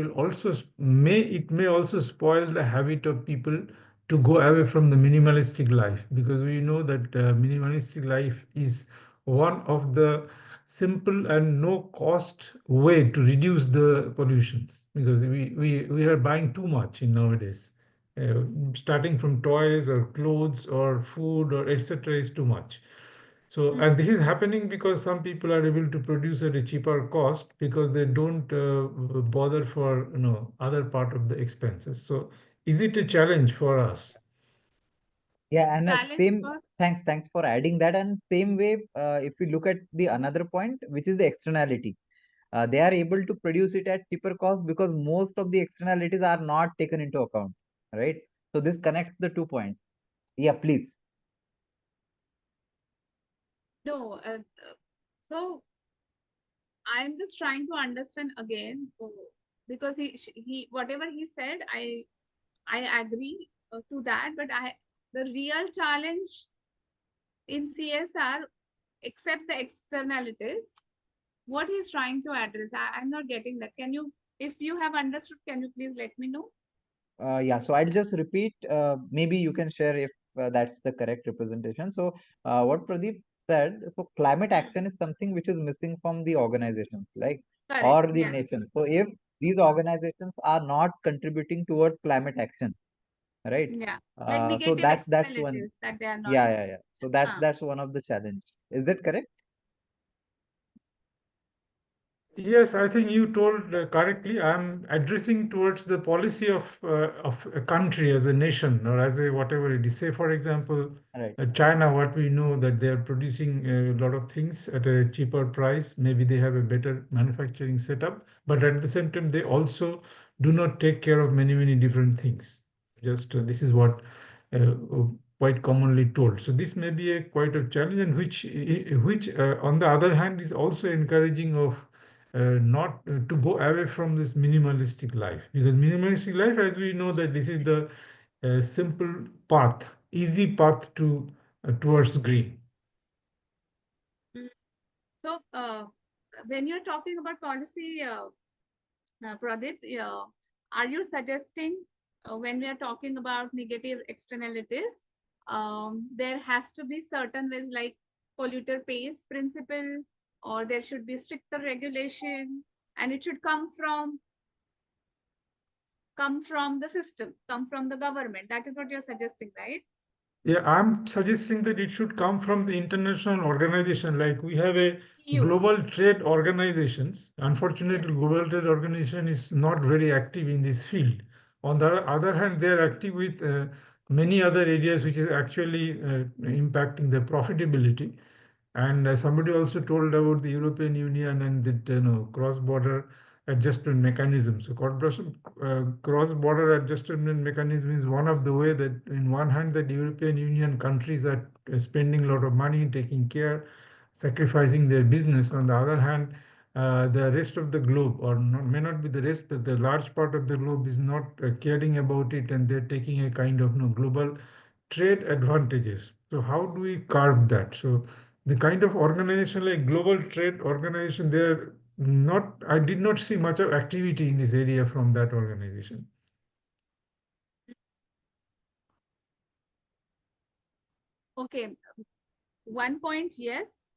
Speaker 6: may also spoil the habit of people to go away from the minimalistic life, because we know that minimalistic life is one of the simple and no cost way to reduce the pollutions, because we are buying too much in nowadays. uh, Starting from toys or clothes or food or etc. is too much. So, and this is happening because some people are able to produce at a cheaper cost, because they don't bother for other part of the expenses. So, is it a challenge for us?
Speaker 1: Yeah, and
Speaker 2: Challenge
Speaker 1: same.
Speaker 2: for
Speaker 1: Thanks for adding that. And same way, if we look at the another point, which is the externality, they are able to produce it at cheaper cost because most of the externalities are not taken into account, right? So this connects the 2 points. Yeah, please.
Speaker 2: no. So I'm just trying to understand again, because he whatever he said, I agree to that, but the real challenge in CSR, except the externalities, what he's trying to address, I'm not getting that. Can you, if you have understood, can you please let me know?
Speaker 1: Yeah, so I'll just repeat. Maybe you can share if that's the correct representation. So, what Pradeep said, so climate action is something which is missing from the organizations, like
Speaker 2: Correct.
Speaker 1: or the
Speaker 2: Yeah.
Speaker 1: nation. So, if these organizations are not contributing towards climate action, right?
Speaker 2: Yeah. Like
Speaker 1: So
Speaker 2: negative
Speaker 1: that's one.
Speaker 2: externalities that they are not.
Speaker 1: Yeah. So
Speaker 2: Huh.
Speaker 1: that's one of the challenge. Is that correct?
Speaker 6: Yes, I think you told correctly. I'm addressing towards the policy of a country as a nation or as a whatever it is. Say, for example,
Speaker 1: Right.
Speaker 6: China, what we know that they are producing a lot of things at a cheaper price. Maybe they have a better manufacturing setup, but at the same time, they also do not take care of many different things. Just this is what quite commonly told. So this may be a quite a challenge, and which on the other hand is also encouraging of not to go away from this minimalistic life, because minimalistic life, as we know, that this is the simple path, easy path to towards green.
Speaker 2: Mm. So, when you're talking about policy, Pradeep, are you suggesting when we are talking about negative externalities, there has to be certain ways like polluter pays principle, or there should be stricter regulation, and it should come from the system, come from the government. That is what you're suggesting, right?
Speaker 6: Yeah, I'm suggesting that it should come from the international organization. Like we have a
Speaker 2: You.
Speaker 6: global trade organizations.
Speaker 2: Yes.
Speaker 6: Unfortunately, global trade organization is not very active in this field. On the other hand, they are active with many other areas, which is actually impacting the profitability. And somebody also told about the European Union and the cross-border adjustment mechanism. So cross-border adjustment mechanism is one of the way that, in one hand, that European Union countries are spending a lot of money, taking care, sacrificing their business. On the other hand, the rest of the globe, or not, may not be the rest, but the large part of the globe is not caring about it, and they're taking a kind of global trade advantages. So how do we curb that? So the kind of organization like global trade organization, they're not, I did not see much of activity in this area from that organization.
Speaker 2: Okay. One point, yes.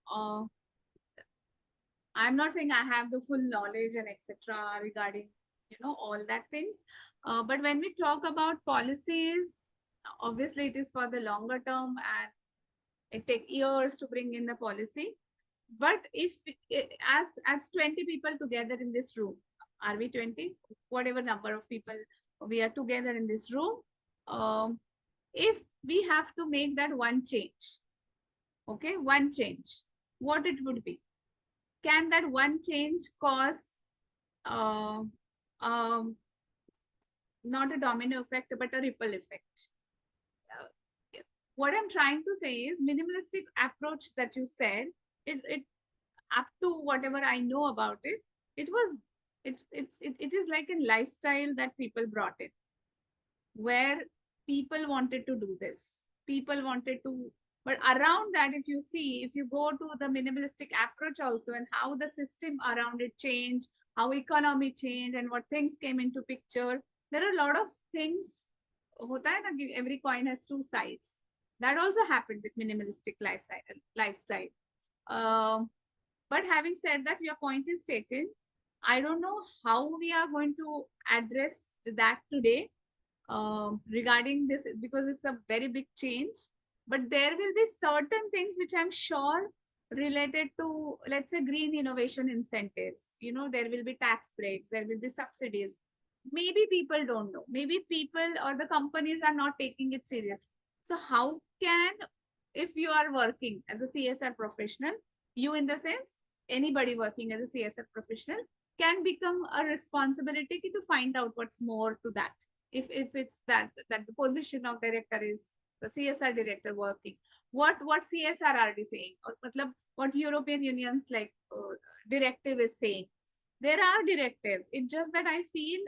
Speaker 2: I'm not saying I have the full knowledge and etc. regarding all that things. But when we talk about policies, obviously it is for the longer term and it takes years to bring in the policy. But if as 20 people together in this room, are we 20? Whatever number of people we are together in this room, um, if we have to make that one change, okay, one change, what it would be? Can that one change cause uh, um, not a domino effect, but a ripple effect? Uh, what I'm trying to say is minimalistic approach that you said, it up to whatever I know about it, it was it is like a lifestyle that people brought in, where people wanted to do this. People wanted to, But around that, if you see, if you go to the minimalistic approach also, and how the system around it changed, how economy changed, and what things came into picture, there are a lot of things. होता है ना कि every coin has two sides. That also happened with minimalistic lifestyle. But having said that, your point is taken. I don't know how we are going to address that today regarding this, because it's a very big change. But there will be certain things which I'm sure related to, let's say, green innovation incentives. You know, there will be tax breaks, there will be subsidies. Maybe people don't know. Maybe people or the companies are not taking it seriously. So how can, if you are working as a CSR professional, you in the sense, anybody working as a CSR professional can become a responsibility to find out what's more to that. If it's that the position of director is the CSR director working, what CSR are they saying, or matlab, what European Union's like directive is saying. There are directives. It's just that I feel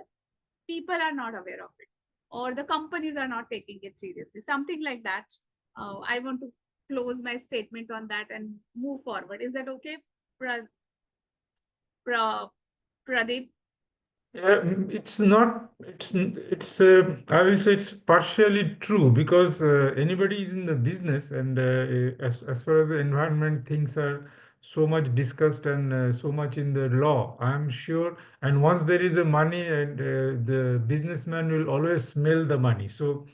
Speaker 2: people are not aware of it, or the companies are not taking it seriously. Something like that. I want to close my statement on that and move forward. Is that okay, Pradeep?
Speaker 6: Yeah, it's not. I will say it's partially true because anybody is in the business, and as far as the environment things are so much discussed and so much in the law, I'm sure. And once there is a money, and the businessman will always smell the money. So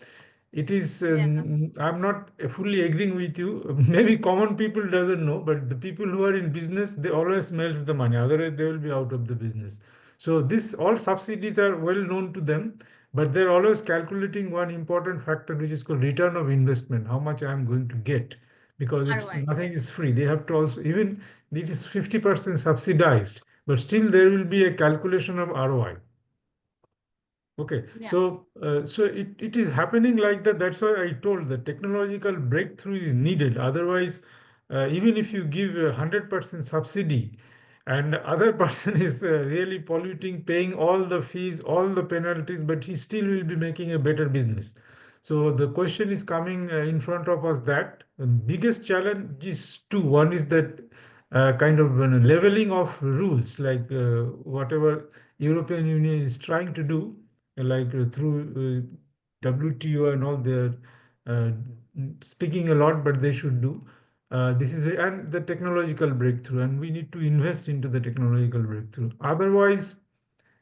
Speaker 6: it is. I'm not fully agreeing with you. Maybe common people doesn't know, but the people who are in business, they always smells the money. Otherwise, they will be out of the business. So this all subsidies are well known to them, but they're always calculating one important factor, which is called return of investment. How much I am going to get, because it's
Speaker 2: ROI,
Speaker 6: nothing
Speaker 2: yes.
Speaker 6: is free. They have to also, even it is 50% subsidized, but still there will be a calculation of ROI. Okay,
Speaker 2: Yeah.
Speaker 6: so it is happening like that. That's why I told the technological breakthrough is needed. Otherwise, even if you give 100% subsidy, and other person is really polluting, paying all the fees, all the penalties, but he still will be making a better business. So the question is coming in front of us, that the biggest challenge is two. One is that kind of leveling of rules, like whatever European Union is trying to do, like through WTO and all. They're uh, speaking a lot, but they should do. This is and the technological breakthrough, and we need to invest into the technological breakthrough. Otherwise,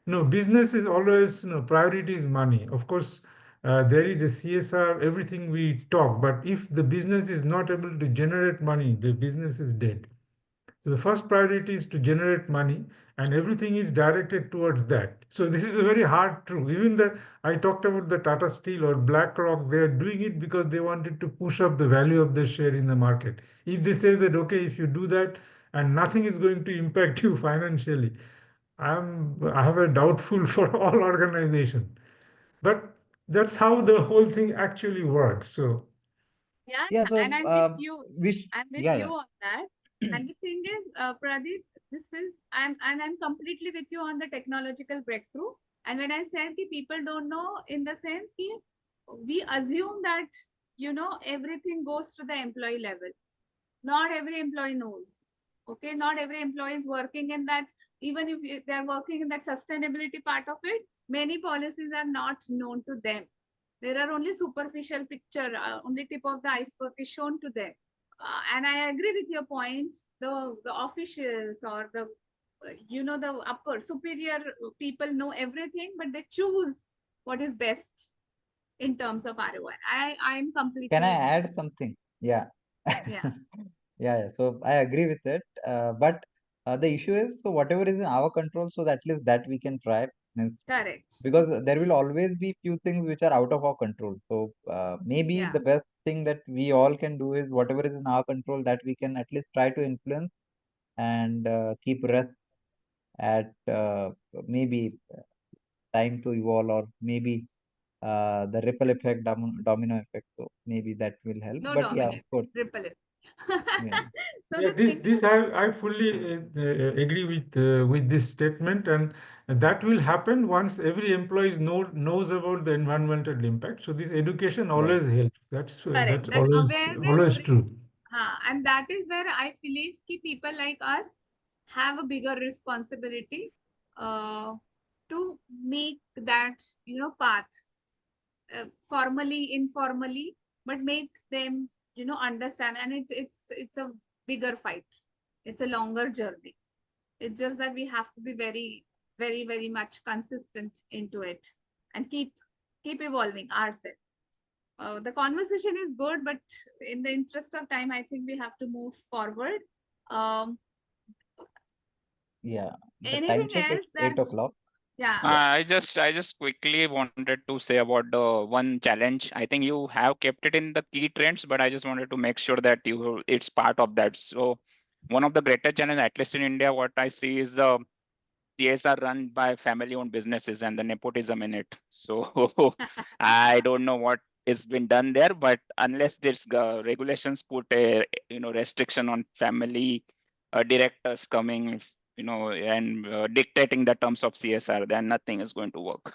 Speaker 6: no, business is always, priority is money. Of course, there is a CSR, everything we talk, but if the business is not able to generate money, the business is dead. So the first priority is to generate money, and everything is directed towards that. So this is a very hard truth. Even the I talked about the Tata Steel or BlackRock, they are doing it because they wanted to push up the value of their share in the market. If they say that, okay, if you do that and nothing is going to impact you financially, I have a doubtful for all organization. But that's how the whole thing actually works. So
Speaker 2: Yeah,
Speaker 1: Yeah,
Speaker 2: and
Speaker 1: so
Speaker 2: I'm with you. I'm with
Speaker 1: yeah,
Speaker 2: you
Speaker 1: yeah.
Speaker 2: on that. And the thing is, Pradeep, I'm completely with you on the technological breakthrough. And when I said the people don't know, in the sense ki, we assume that everything goes to the employee level. Not every employee knows. Okay, not every employee is working in that. Even if they're working in that sustainability part of it, many policies are not known to them. There are only superficial picture, only tip of the iceberg is shown to them. And I agree with your point. The officials or the upper superior people know everything, but they choose what is best in terms of ROI. I am
Speaker 1: Can I
Speaker 2: completely
Speaker 1: add something? Yeah.
Speaker 2: yeah,
Speaker 1: Yeah, yeah. So I agree with it. But the issue is, so whatever is in our control, so at least that we can try. Means,
Speaker 2: correct.
Speaker 1: because there will always be few things which are out of our control. So maybe
Speaker 2: Yeah.
Speaker 1: the best thing that we all can do is whatever is in our control, that we can at least try to influence, and keep rest at maybe time to evolve, or maybe the ripple effect, domino effect. So maybe that will help.
Speaker 2: No
Speaker 1: But yeah,
Speaker 2: dominant,
Speaker 1: of course.
Speaker 2: ripple it.
Speaker 1: Yeah.
Speaker 2: So
Speaker 6: Yeah,
Speaker 2: the
Speaker 6: this
Speaker 2: thing
Speaker 6: this
Speaker 2: is,
Speaker 6: I fully agree with this statement, and that will happen once every employee knows about the environmental impact. So this education
Speaker 1: Right.
Speaker 6: always helps. That's
Speaker 2: correct, that
Speaker 6: always true.
Speaker 2: and that is where I believe ki people like us have a bigger responsibility uh, to make that path formally, informally, but make them understand. And it's a bigger fight. It's a longer journey. It's just that we have to be very, very, very much consistent into it and keep evolving ourselves. The conversation is good, but in the interest of time, I think we have to move forward. Um,
Speaker 1: Yeah. The time
Speaker 2: anything
Speaker 1: check, it's
Speaker 2: else that,
Speaker 1: 8 o'clock.
Speaker 2: yeah,
Speaker 1: So,
Speaker 3: I just quickly wanted to say about the one challenge. I think you have kept it in the key trends, but I just wanted to make sure that it's part of that. So one of the greater challenge, at least in India, what I see is the CSR run by family-owned businesses and the nepotism in it. So I don't know what is been done there, but unless there's regulations put a restriction on family directors coming, and dictating the terms of CSR, then nothing is going to work,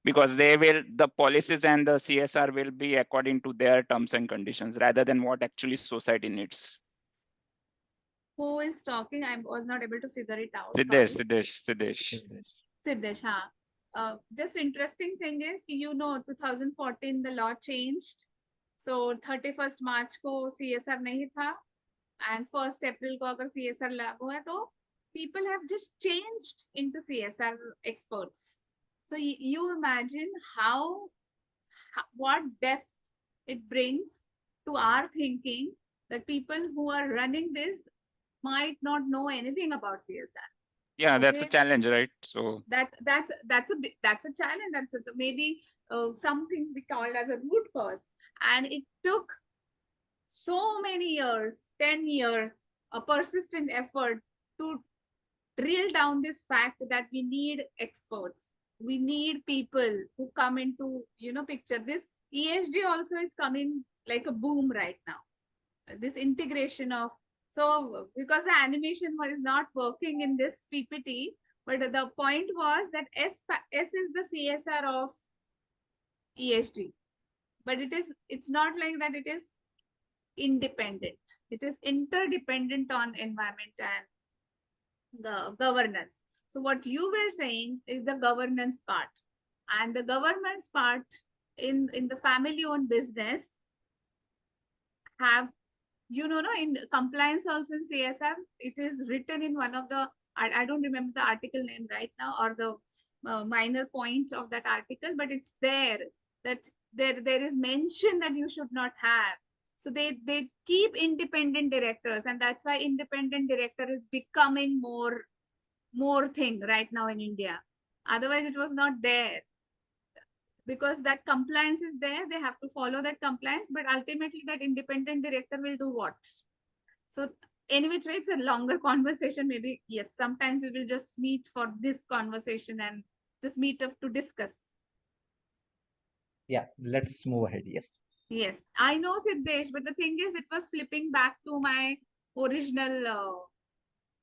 Speaker 3: because the policies and the CSR will be according to their terms and conditions rather than what actually society needs.
Speaker 2: who is talking? I was not able to figure it out.
Speaker 3: Siddesh,
Speaker 2: Sorry.
Speaker 3: Siddesh.
Speaker 2: Siddesh, huh? Just interesting thing is, 2014 the law changed. So 31st March को CSR नहीं था, and 1st April को अगर CSR लागू है तो people have just changed into CSR experts. So you imagine what depth it brings to our thinking, that people who are running this might not know anything about CSR.
Speaker 3: Yeah, that's a
Speaker 2: Okay,
Speaker 3: challenge, right? So
Speaker 2: that's a challenge. Maybe something we called as a root cause, and it took so many years, 10 years, a persistent effort to drill down this fact that we need experts. We need people who come into picture. This ESG also is coming like a boom right now. This integration of, so because the animation is not working in this PPT, but the point was that S is the CSR of ESG, but it's not like that. It is independent. It is interdependent on environment and the governance. So what you were saying is the governance part, and the governance part in the family owned business have, no, in compliance also in CSR, it is written in one of the, I don't remember the article name right now, or the minor point of that article, but it's there that there is mention that you should not have. So they keep independent directors, and that's why independent director is becoming more thing right now in India. Otherwise, it was not there, because that compliance is there. They have to follow that compliance, but ultimately that independent director will do what? So any which way, it's a longer conversation. Maybe, yes, sometimes we will just meet for this conversation and just meet up to discuss.
Speaker 1: yeah, let's move ahead. Yes.
Speaker 2: Yes, I know, Siddesh, but the thing is, it was flipping back to my original,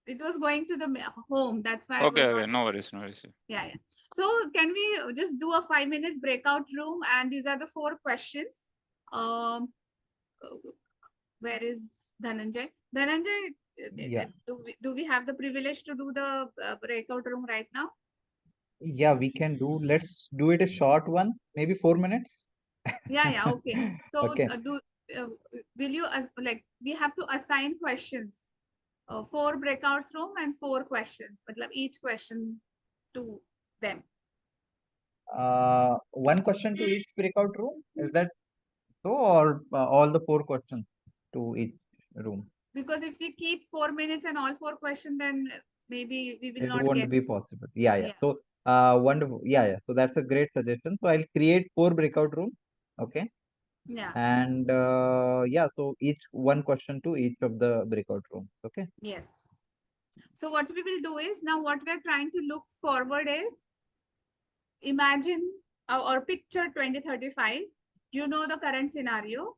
Speaker 2: it was going to the home. That's why I was not.
Speaker 3: okay, no worries, no worries.
Speaker 2: Yeah. So can we just do a 5 minutes breakout room? And these are the 4 questions. Where is Dhananjay? Dhananjay,
Speaker 1: Yeah.
Speaker 2: do we have the privilege to do the breakout room right now?
Speaker 1: Yeah, we can do. Let's do it a short one, maybe 4 minutes.
Speaker 2: Yeah. Okay. So
Speaker 1: Okay.
Speaker 2: will you like, we have to assign questions, 4 breakouts room and 4 questions, but each question to them.
Speaker 1: One question to each breakout room. Is that so, or all the 4 questions to each room?
Speaker 2: Because if we keep 4 minutes and all 4 questions, then maybe we will
Speaker 1: It
Speaker 2: not
Speaker 1: won't
Speaker 2: get.
Speaker 1: be possible. Yeah, yeah.
Speaker 2: Yeah.
Speaker 1: So, wonderful. Yeah, yeah. So that's a great suggestion. So I'll create 4 breakout rooms. Okay.
Speaker 2: Yeah.
Speaker 1: And yeah, so each one question to each of the breakout rooms. Okay.
Speaker 2: Yes. So what we will do is, now what we are trying to look forward is, imagine or picture 2035. You know the current scenario,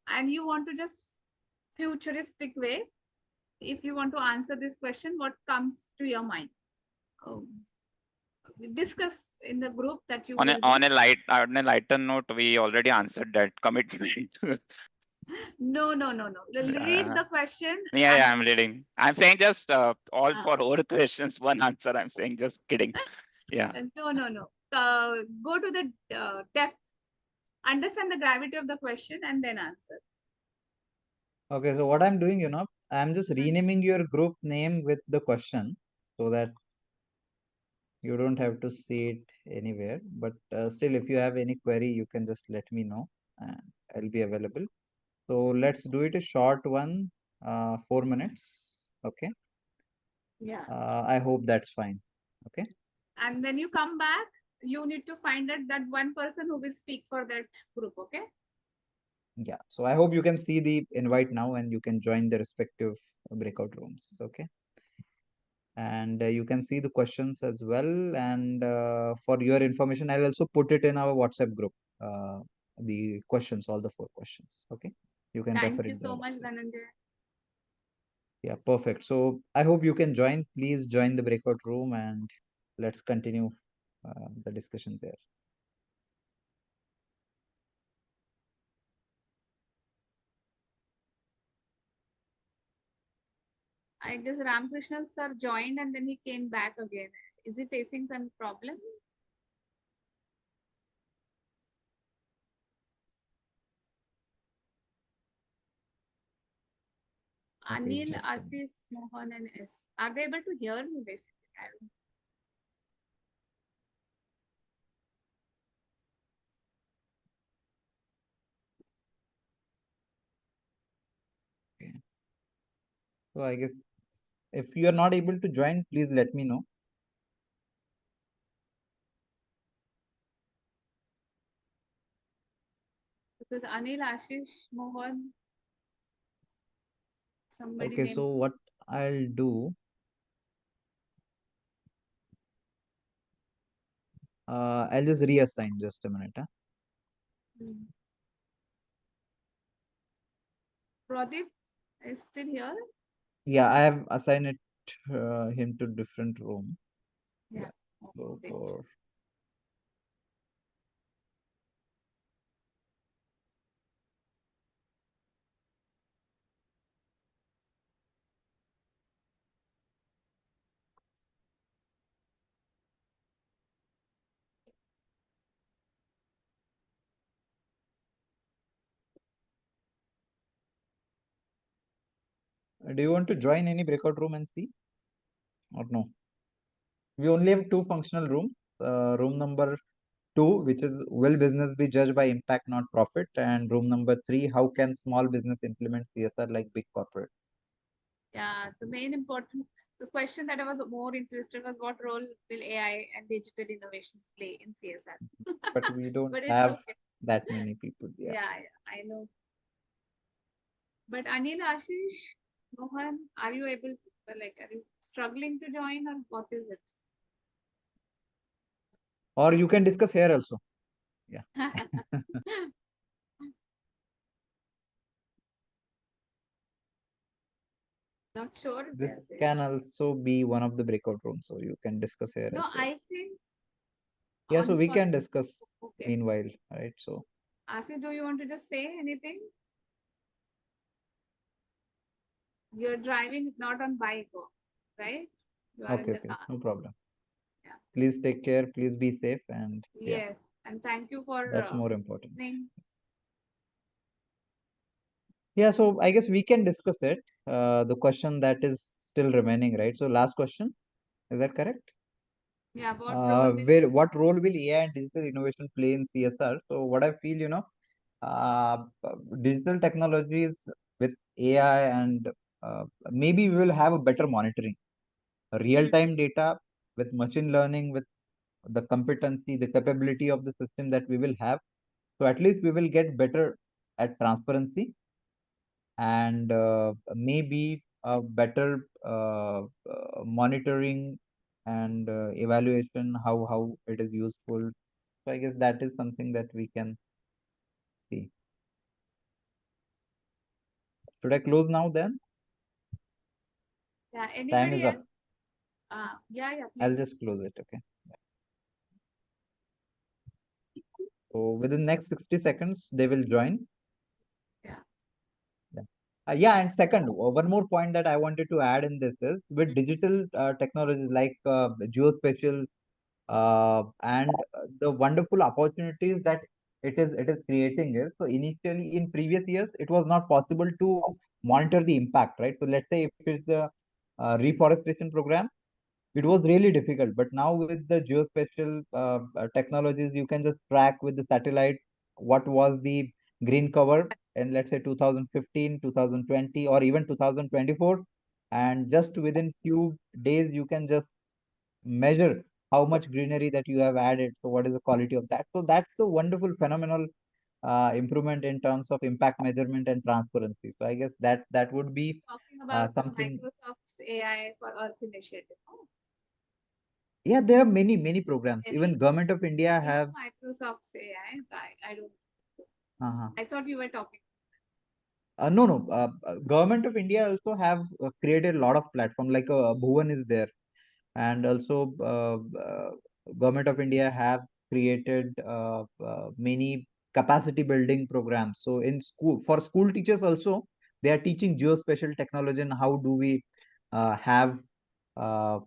Speaker 2: and you want to just futuristic way, if you want to answer this question, what comes to your mind? Um, discuss in the group that you
Speaker 3: On a
Speaker 2: will be.
Speaker 3: on a lighter note, we already answered that commitment.
Speaker 2: No. Read
Speaker 3: Yeah,
Speaker 2: the question.
Speaker 3: yeah, I'm reading. I'm saying just all
Speaker 2: Uh,
Speaker 3: for all questions, one answer. I'm saying just kidding. Yeah.
Speaker 2: no. Go to the depth, understand the gravity of the question, and then answer.
Speaker 1: Okay, so what I'm doing, I'm just renaming your group name with the question so that you don't have to see it anywhere. But still, if you have any query, you can just let me know and I'll be available. So let's do it a short one, 4 minutes. Okay.
Speaker 2: Yeah.
Speaker 1: I hope that's fine. Okay.
Speaker 2: And when you come back, you need to find out that one person who will speak for that group. Okay.
Speaker 1: Yeah. So I hope you can see the invite now and you can join the respective breakout rooms. Okay. And you can see the questions as well. And for your information, I'll also put it in our WhatsApp group. The questions, all the 4 questions. Okay. You can refer
Speaker 2: Thank you
Speaker 1: it there
Speaker 2: so much,
Speaker 1: also.
Speaker 2: Dhananjay.
Speaker 1: Yeah, perfect. So I hope you can join. Please join the breakout room and let's continue the discussion there.
Speaker 2: I guess Ramakrishnan sir joined and then he came back again. Is he facing some problem?
Speaker 1: Okay,
Speaker 2: Anil,
Speaker 1: just a minute.
Speaker 2: Asis, Mohan, and S. Are they able to hear me basically?
Speaker 1: Okay. So I guess if you are not able to join, please let me know.
Speaker 2: Because Anil, Ashish, Mohan, somebody
Speaker 1: Okay,
Speaker 2: named.
Speaker 1: so what I'll do, I'll just reassign just a minute.
Speaker 2: Pradeep is still here?
Speaker 1: Yeah, I have assigned it him to different room.
Speaker 2: Yeah.
Speaker 1: So
Speaker 2: Great.
Speaker 1: for do you want to join any breakout room and see or no? We only have 2 functional rooms. Room number 2, which is will business be judged by impact, not profit, and room number 3, how can small business implement CSR like big corporate?
Speaker 2: Yeah, the question that I was more interested was what role will AI and digital innovations play in CSR?
Speaker 1: But we don't
Speaker 2: But it's
Speaker 1: have
Speaker 2: okay.
Speaker 1: that many people.
Speaker 2: Yeah, I know. But Anil, Ashish, Mohan, are you able to, are you struggling to join or what is it?
Speaker 1: Or you can discuss here also. Yeah.
Speaker 2: Not sure if
Speaker 1: This
Speaker 2: they're there.
Speaker 1: can also be one of the breakout rooms, so you can discuss here
Speaker 2: No,
Speaker 1: as well.
Speaker 2: I think.
Speaker 1: Yeah, so we can
Speaker 2: unfortunately-
Speaker 1: discuss
Speaker 2: Okay.
Speaker 1: meanwhile, right? So
Speaker 2: Ashish, do you want to just say anything? You're driving not on bike, right? You are in
Speaker 1: okay,
Speaker 2: the
Speaker 1: okay,
Speaker 2: car.
Speaker 1: no problem.
Speaker 2: Yeah.
Speaker 1: Please take care, please be safe, and yeah,
Speaker 2: Yes, and thank you for
Speaker 1: that's more important.
Speaker 2: listening.
Speaker 1: Yeah, so I guess we can discuss it. The question that is still remaining, right? So last question, is that correct?
Speaker 2: Yeah,
Speaker 1: What role will AI and digital innovation play in CSR? So what I feel, uh, digital technologies with AI and maybe we will have a better monitoring, real-time data with machine learning, with the competency, the capability of the system that we will have. So at least we will get better at transparency and maybe a better monitoring and evaluation how it is useful. So I guess that is something that we can see. Should I close now then?
Speaker 2: Yeah,
Speaker 1: Time
Speaker 2: anybody
Speaker 1: is
Speaker 2: else?
Speaker 1: up.
Speaker 2: Yeah,
Speaker 1: I'll
Speaker 2: please.
Speaker 1: just close it. Okay. So within next 60 seconds, they will join.
Speaker 2: Yeah.
Speaker 1: Yeah, and second, one more point that I wanted to add in this is with digital technologies like geospatial and the wonderful opportunities that it is creating is, so initially in previous years it was not possible to monitor the impact, right? So let's say if it's the reforestation program, it was really difficult, but now with the geospatial technologies, you can just track with the satellite what was the green cover in, let's say, 2015, 2020, or even 2024, and just within few days you can just measure how much greenery that you have added. So what is the quality of that? So that's a wonderful phenomenal improvement in terms of impact measurement and transparency. So I guess that would be
Speaker 2: Talking about
Speaker 1: something.
Speaker 2: Microsoft's AI for Earth initiative. Oh,
Speaker 1: Yeah, there are many programs. Even
Speaker 2: any,
Speaker 1: Government of India
Speaker 2: I know
Speaker 1: have.
Speaker 2: Microsoft's AI. I don't.
Speaker 1: Uh-huh.
Speaker 2: I thought you were talking.
Speaker 1: No. Government of India also have created a lot of platform, like Bhuvan is there, and also Government of India have created many capacity building programs. So in school, for school teachers also, they are teaching geospatial technology and how do we have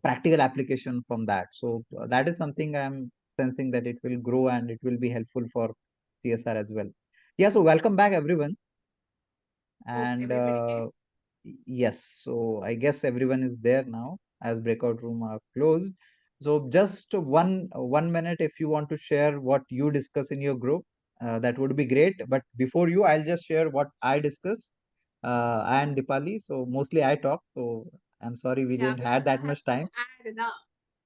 Speaker 1: practical application from that. So that is something I'm sensing that it will grow and it will be helpful for CSR as well. Yeah, so welcome back everyone.
Speaker 2: Hope
Speaker 1: And
Speaker 2: everybody can.
Speaker 1: yes, so I guess everyone is there now as breakout room are closed. So just 1 minute if you want to share what you discuss in your group, that would be great. But before you, I'll just share what I discuss. And Dipali, so mostly I talk. So I'm sorry we
Speaker 2: Yeah,
Speaker 1: didn't
Speaker 2: because
Speaker 1: had that
Speaker 2: I have
Speaker 1: much
Speaker 2: to
Speaker 1: time.
Speaker 2: add now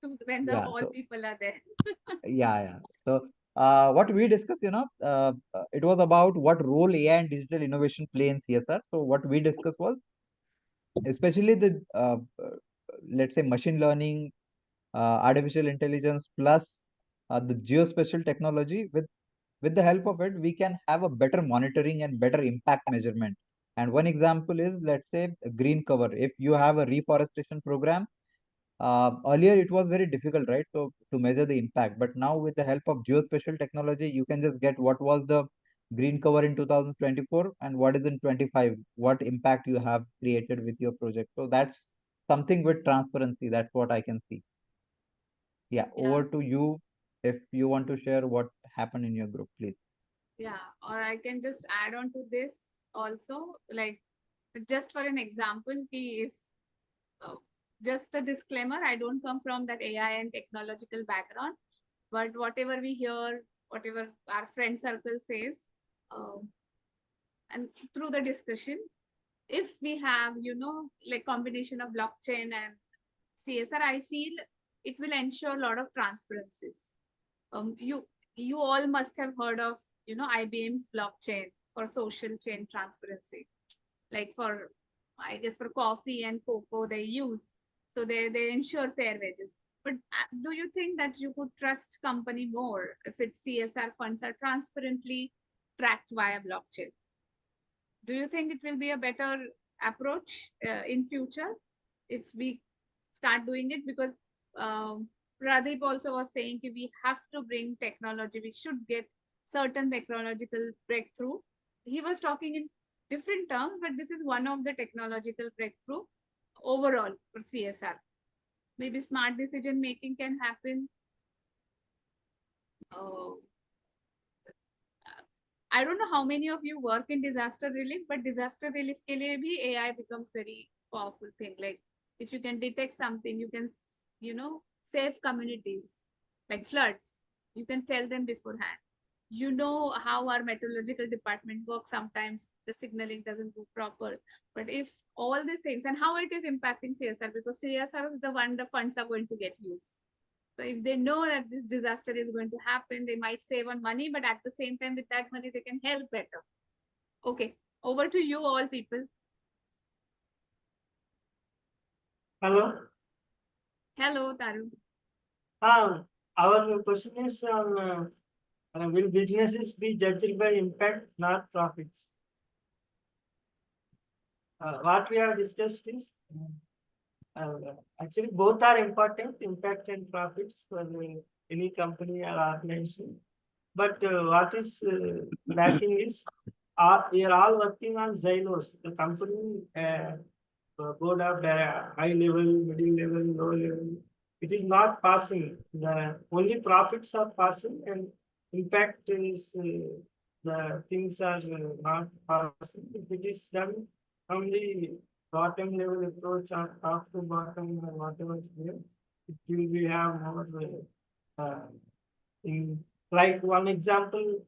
Speaker 2: to when the
Speaker 1: Yeah,
Speaker 2: all
Speaker 1: so
Speaker 2: people are there.
Speaker 1: yeah. So what we discussed, it was about what role AI and digital innovation play in CSR. So what we discussed was especially the let's say machine learning, artificial intelligence plus the geospatial technology. With the help of it, we can have a better monitoring and better impact measurement. And one example is, let's say, a green cover. If you have a reforestation program, earlier it was very difficult, right? So to measure the impact, but now with the help of geospatial technology, you can just get what was the green cover in 2024 and what is in 25, what impact you have created with your project. So that's something with transparency. That's what I can see. Yeah,
Speaker 2: Yeah,
Speaker 1: over to you. If you want to share what happened in your group, please.
Speaker 2: yeah. Or I can just add on to this also, like just for an example, if uh, just a disclaimer, I don't come from that AI and technological background, but whatever we hear, whatever our friend circle says, um, and through the discussion, if we have, like combination of blockchain and CSR, I feel it will ensure a lot of transparencies. You all must have heard of, IBM's blockchain for social chain transparency, like for, I guess, for coffee and cocoa they use. So they ensure fair wages. But do you think that you could trust company more if its CSR funds are transparently tracked via blockchain? Do you think it will be a better approach in future if we start doing it? Because um, Pradeep also was saying that we have to bring technology, we should get certain technological breakthrough. He was talking in different terms, but this is one of the technological breakthrough overall for CSR. Maybe smart decision making can happen. uh, I don't know how many of you work in disaster relief, but disaster relief ke liye bhi AI becomes very powerful thing. Like if you can detect something, you can, save communities like floods. You can tell them beforehand. You know how our meteorological department works. Sometimes the signaling doesn't go proper. But if all these things and how it is impacting CSR, because CSR is the one the funds are going to get used. So if they know that this disaster is going to happen, they might save on money, but at the same time, with that money, they can help better. Okay, over to you, all people.
Speaker 8: Hello.
Speaker 2: Hello, Taru.
Speaker 8: Our question is on will businesses be judged by impact, not profits? what we have discussed is actually both are important, impact and profits for any company or organization. But what is lacking is we are all working on silos. The company board of high level, middle level, low level. It is not passing. The only profits are passing, and impact is the things are not passing. If it is done from the bottom level approach or top to bottom or whatever is there, it will be have more in like one example,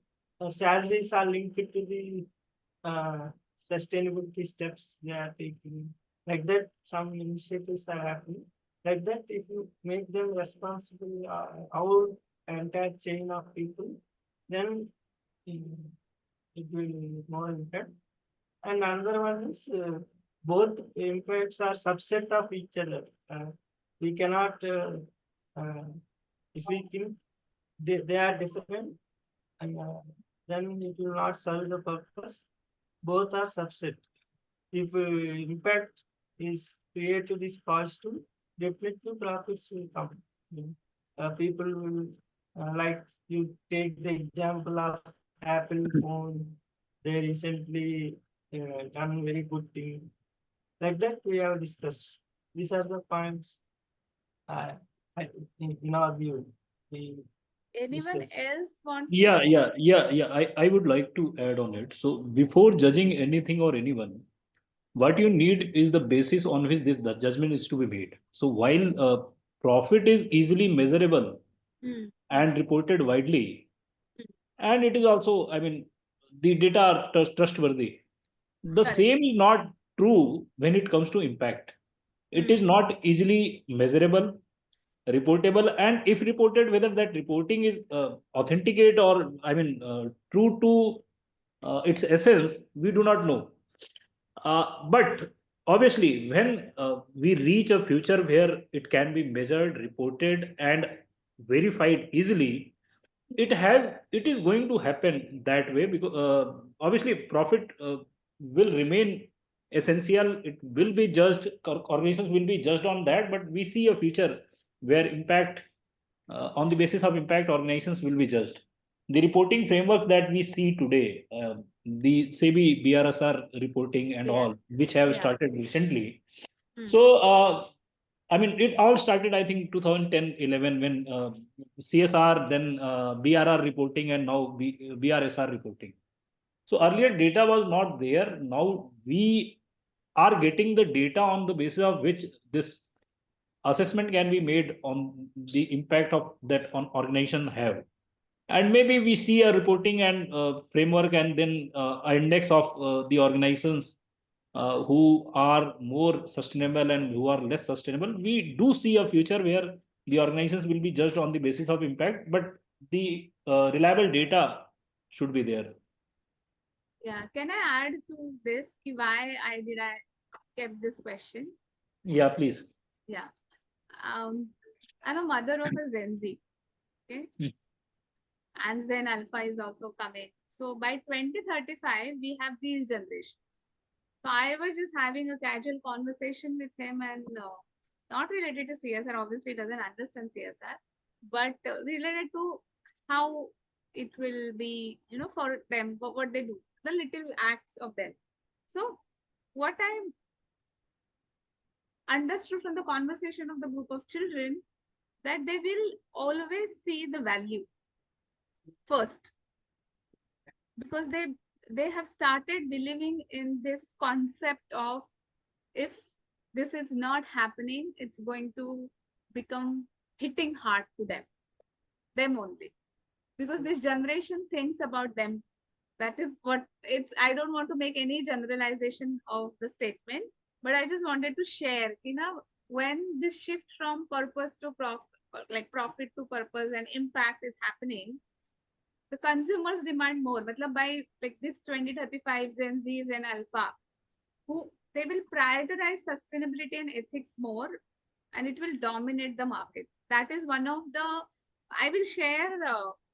Speaker 8: salaries are linked to the sustainability steps they are taking. Like that, some initiatives are happening. Like that, if you make them responsible, our entire chain of people, then it will more impact. And another one is both impacts are subset of each other. We cannot, if we think they are different, and then it will not serve the purpose. Both are subset. If impact is created is positive, definitely profits will come. People will like you take the example of Apple phone. They recently done very good thing. Like that we have discussed. These are the points uh, in our view. We
Speaker 2: Anyone
Speaker 8: discuss.
Speaker 2: else wants
Speaker 7: Yeah,
Speaker 2: to?
Speaker 7: yeah. I would like to add on it. So before judging anything or anyone, what you need is the basis on which the judgment is to be made. So while profit is easily measurable
Speaker 2: Hmm.
Speaker 7: and reported widely,
Speaker 2: Hmm.
Speaker 7: and it is also, I mean, the data are trustworthy. The
Speaker 2: Correct.
Speaker 7: same is not true when it comes to impact. It is
Speaker 2: Hmm.
Speaker 7: not easily measurable, reportable, and if reported, whether that reporting is authenticate or, I mean, true to its essence, we do not know. But obviously, when we reach a future where it can be measured, reported, and verified easily, it is going to happen that way, because obviously profit will remain essential. It will be judged, organizations will be judged on that, but we see a future where impact, on the basis of impact, organizations will be judged. The reporting framework that we see today, the SEBI BRSR reporting and
Speaker 2: Yeah.
Speaker 7: all, which have
Speaker 2: Yeah.
Speaker 7: started recently.
Speaker 2: Hmm.
Speaker 7: So, I mean, it all started, I think, 2010, 11, when CSR, then BRR reporting, and now BRSR reporting. So earlier data was not there. Now we are getting the data on the basis of which this assessment can be made on the impact of that on organization have. And maybe we see a reporting and framework, and then an index of the organizations who are more sustainable and who are less sustainable. We do see a future where the organizations will be judged on the basis of impact, but the reliable data should be there.
Speaker 2: Yeah. Can I add to this? Why I kept this question?
Speaker 7: Yeah, please.
Speaker 2: Yeah. Um, I'm a mother of a Gen Z. Okay.
Speaker 7: Hmm.
Speaker 2: And Zen Alpha is also coming. So by 2035, we have these generations. So I was just having a casual conversation with him, and not related to CSR. Obviously, he doesn't understand CSR, but related to how it will be, for them, what they do, the little acts of them. So what I understood from the conversation of the group of children, that they will always see the value first, because they have started believing in this concept of, if this is not happening, it's going to become hitting hard to them only, because this generation thinks about them. That is what it's. I don't want to make any generalization of the statement, but I just wanted to share, when this shift from purpose to profit, like profit to purpose and impact is happening, the consumers demand more. Matlab, by like this 2035 Gen Zs and Alpha, who they will prioritize sustainability and ethics more, and it will dominate the market. That is one of the, I will share,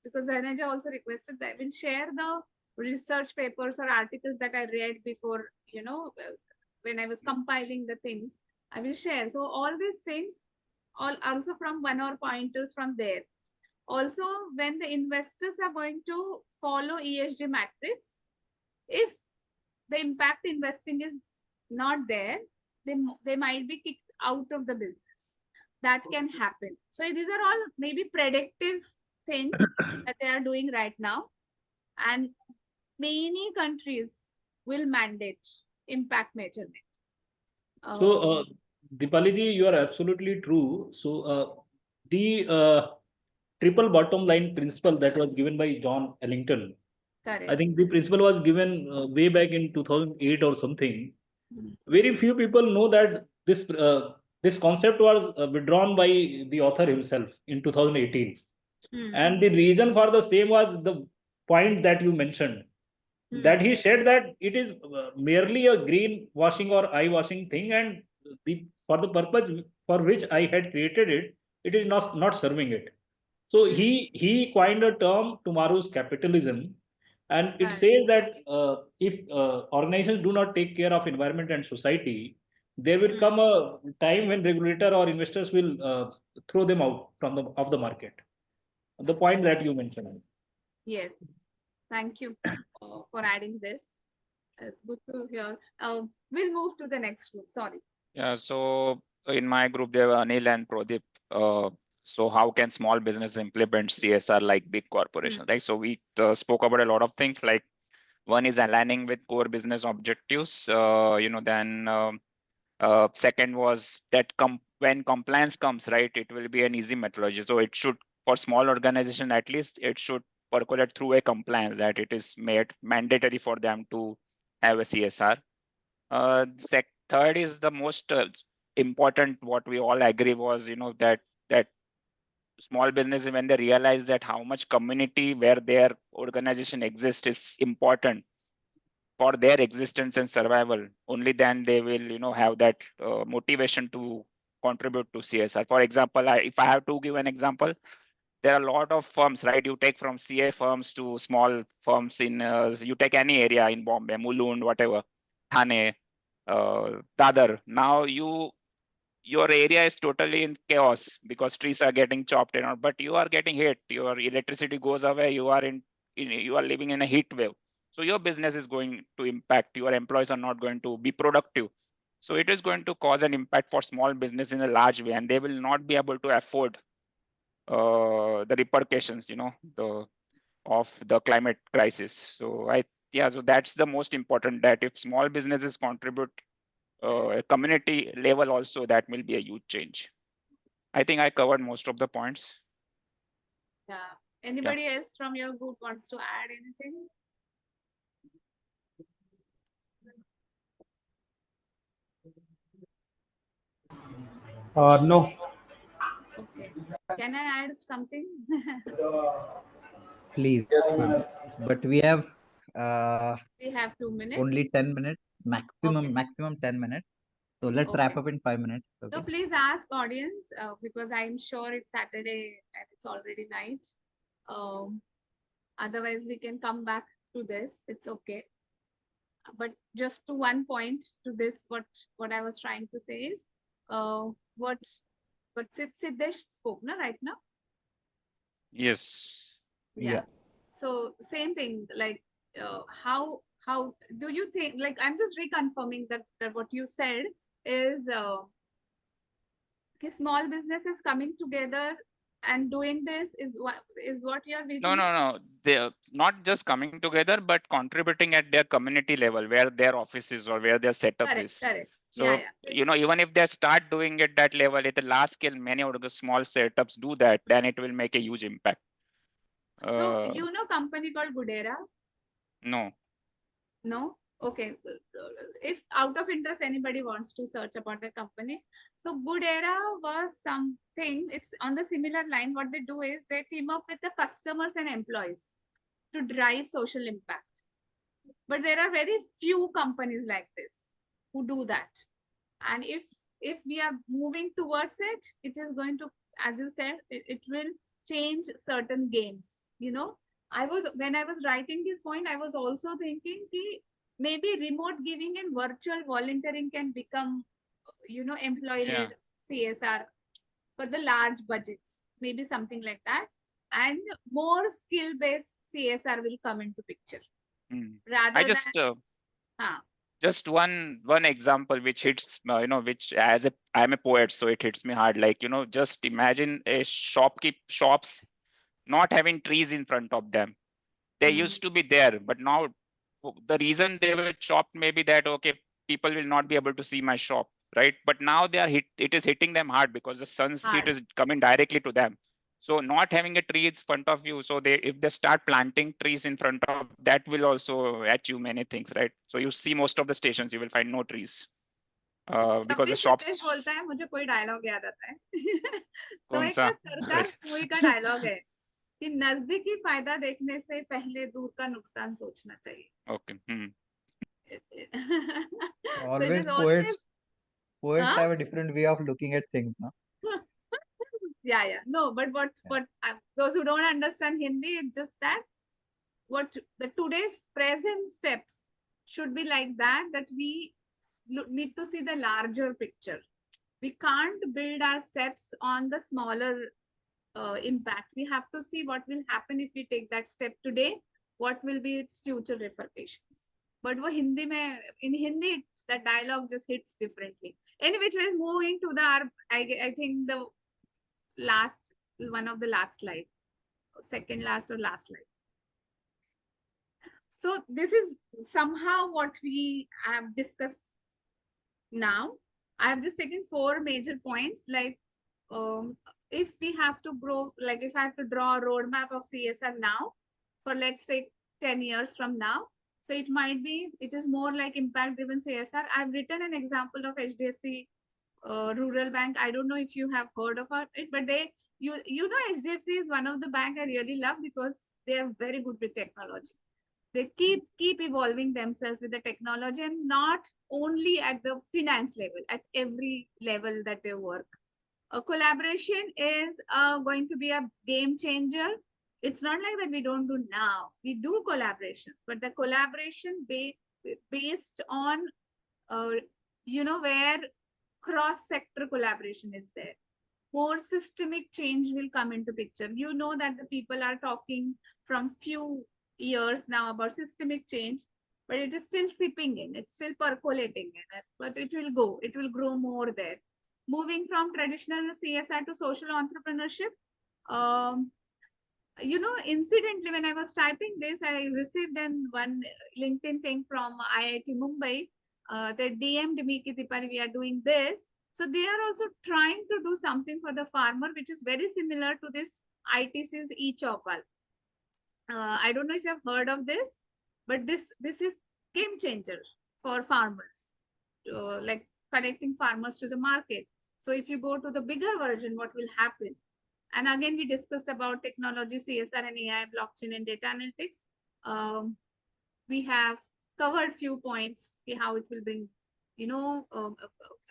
Speaker 2: because Anaja also requested that I will share the research papers or articles that I read before, when I was compiling the things, I will share. So all these things, all also from one or pointers from there. Also, when the investors are going to follow ESG matrix, if the impact investing is not there, they might be kicked out of the business. That can happen. So these are all maybe predictive things that they are doing right now. And many countries will mandate impact measurement.
Speaker 7: So, Deepali ji, you are absolutely true. So, the triple bottom line principle that was given by John Ellington, I
Speaker 2: correct.
Speaker 7: think the principle was given way back in 2008 or something.
Speaker 2: Mhm.
Speaker 7: Very few people know that this concept was withdrawn by the author himself in 2018.
Speaker 2: Hmm.
Speaker 7: And the reason for the same was the point that you mentioned, that he said that it is merely a green washing or eye washing thing, and for the purpose for which I had created it, it is not serving it. So he coined a term, tomorrow's capitalism, and it
Speaker 2: Right.
Speaker 7: says that if organizations do not take care of environment and society, there will come a time when regulator or investors will throw them out from the of the market. The point that you mentioned.
Speaker 2: Yes. Thank you for adding this. It's good to hear. We'll move to the next group. Sorry.
Speaker 3: Yeah, so in my group, there were Anil and Pradip. So how can small business implement CSR like big corporations, right? So we spoke about a lot of things, like one is aligning with core business objectives. Then second was that when compliance comes, right, it will be an easy methodology. So it should, for small organization at least, it should percolate through a compliance that it is made mandatory for them to have a CSR. Third is the most important, what we all agree was, that small businesses, when they realize that how much community where their organization exists is important for their existence and survival, only then they will, have that motivation to contribute to CSR. For example, if I have to give an example, there are a lot of firms, right? You take from CA firms to small firms in, you take any area in Bombay, Mulund, whatever, Thane, Dadar. Now your area is totally in chaos because trees are getting chopped and all, but you are getting hit. Your electricity goes away. You are you are living in a heat wave. So your business is going to impact. Your employees are not going to be productive. So it is going to cause an impact for small business in a large way, and they will not be able to afford the repercussions, of the climate crisis. So so that's the most important, that if small businesses contribute a community level also, that will be a huge change. I think I covered most of the points.
Speaker 2: Yeah. Anybody else from your group wants to add anything?
Speaker 4: No.
Speaker 2: Okay. Can I add something?
Speaker 1: Please.
Speaker 4: Yes, ma'am.
Speaker 1: But we have
Speaker 2: We have 2 minutes.
Speaker 1: only 10 minutes,
Speaker 2: Okay.
Speaker 1: maximum 10 minutes. So let's wrap
Speaker 2: Okay.
Speaker 1: up in 5 minutes.
Speaker 2: So
Speaker 1: Okay.
Speaker 2: please ask audience because I'm sure it's Saturday and it's already night. Otherwise, we can come back to this. It's okay. But just to one point to this, what I was trying to say is, what Siddesh spoke, na, right now.
Speaker 3: Yes.
Speaker 2: Yeah. So same thing, like how do you think, like I'm just reconfirming that what you said is small businesses coming together and doing this is what you're visioning?
Speaker 3: No. They're not just coming together, but contributing at their community level, where their office is or where their setup is.
Speaker 2: Correct.
Speaker 3: So, even if they start doing it that level at a large scale, many of the small setups do that, then it will make a huge impact.
Speaker 2: So company called Budera?
Speaker 3: No.
Speaker 2: No? Okay. If out of interest anybody wants to search about the company. So Budera was something, it's on the similar line. What they do is they team up with the customers and employees to drive social impact. But there are very few companies like this who do that. And if we are moving towards it, it is going to, as you said, it will change certain games. When I was writing this point, I was also thinking maybe remote giving and virtual volunteering can become, employee-led CSR for the large budgets, maybe something like that. And more skill-based CSR will come into picture rather
Speaker 3: I
Speaker 2: than.
Speaker 3: just one example which hits which, as I'm a poet, so it hits me hard. Like, just imagine a shops not having trees in front of them. They used to be there, but now the reason they were chopped may be that, okay, people will not be able to see my shop, right? But now it is hitting them hard because the sun's heat is coming directly to them. So not having a tree in front of you, so if they start planting trees in front of, that will also achieve many things, right? So you see most of the stations, you will find no trees because the shops.
Speaker 2: बोलता है, मुझे कोई dialogue याद आता है. So
Speaker 3: कौन
Speaker 2: एक
Speaker 3: सा?
Speaker 2: सरकार मूवी का डायलॉग है कि नजदीकी फायदा देखने से पहले दूर का नुकसान सोचना चाहिए.
Speaker 3: Okay.
Speaker 2: So it is
Speaker 1: Always poets
Speaker 2: Huh?
Speaker 1: have a different way of looking at things, no?
Speaker 2: Yeah. No, but those who don't understand Hindi, it's just that what the today's present steps should be like that we need to see the larger picture. We can't build our steps on the smaller impact. We have to see what will happen if we take that step today, what will be its future repercussions. But in Hindi, the dialogue just hits differently. Anyway, we're moving to I think the one of the last slide, second last or last slide. So this is somehow what we have discussed now. I have just taken 4 major points. Like, if we have to grow, like if I have to draw a roadmap of CSR now for, let's say, 10 years from now, so it is more like impact driven CSR. I've written an example of HDFC Rural Bank. I don't know if you have heard of it, but HDFC is one of the bank I really love because they are very good with technology. They keep evolving themselves with the technology, and not only at the finance level, at every level that they work. A collaboration is going to be a game changer. It's not like that we don't do now. We do collaborations, but the collaboration based on, where cross-sector collaboration is there. More systemic change will come into picture. You know that the people are talking from few years now about systemic change, but it is still sipping in, it's still percolating in it, but it will grow more there. Moving from traditional CSR to social entrepreneurship. Incidentally, when I was typing this, I received one LinkedIn thing from IIT Mumbai. They DM'd me, Deepali, we are doing this. So they are also trying to do something for the farmer, which is very similar to this ITC's e-Chopal. I don't know if you have heard of this, but this is game changer for farmers, like connecting farmers to the market. So if you go to the bigger version, what will happen? And again, we discussed about technology, CSR and AI, blockchain and data analytics. We have covered few points, how it will bring,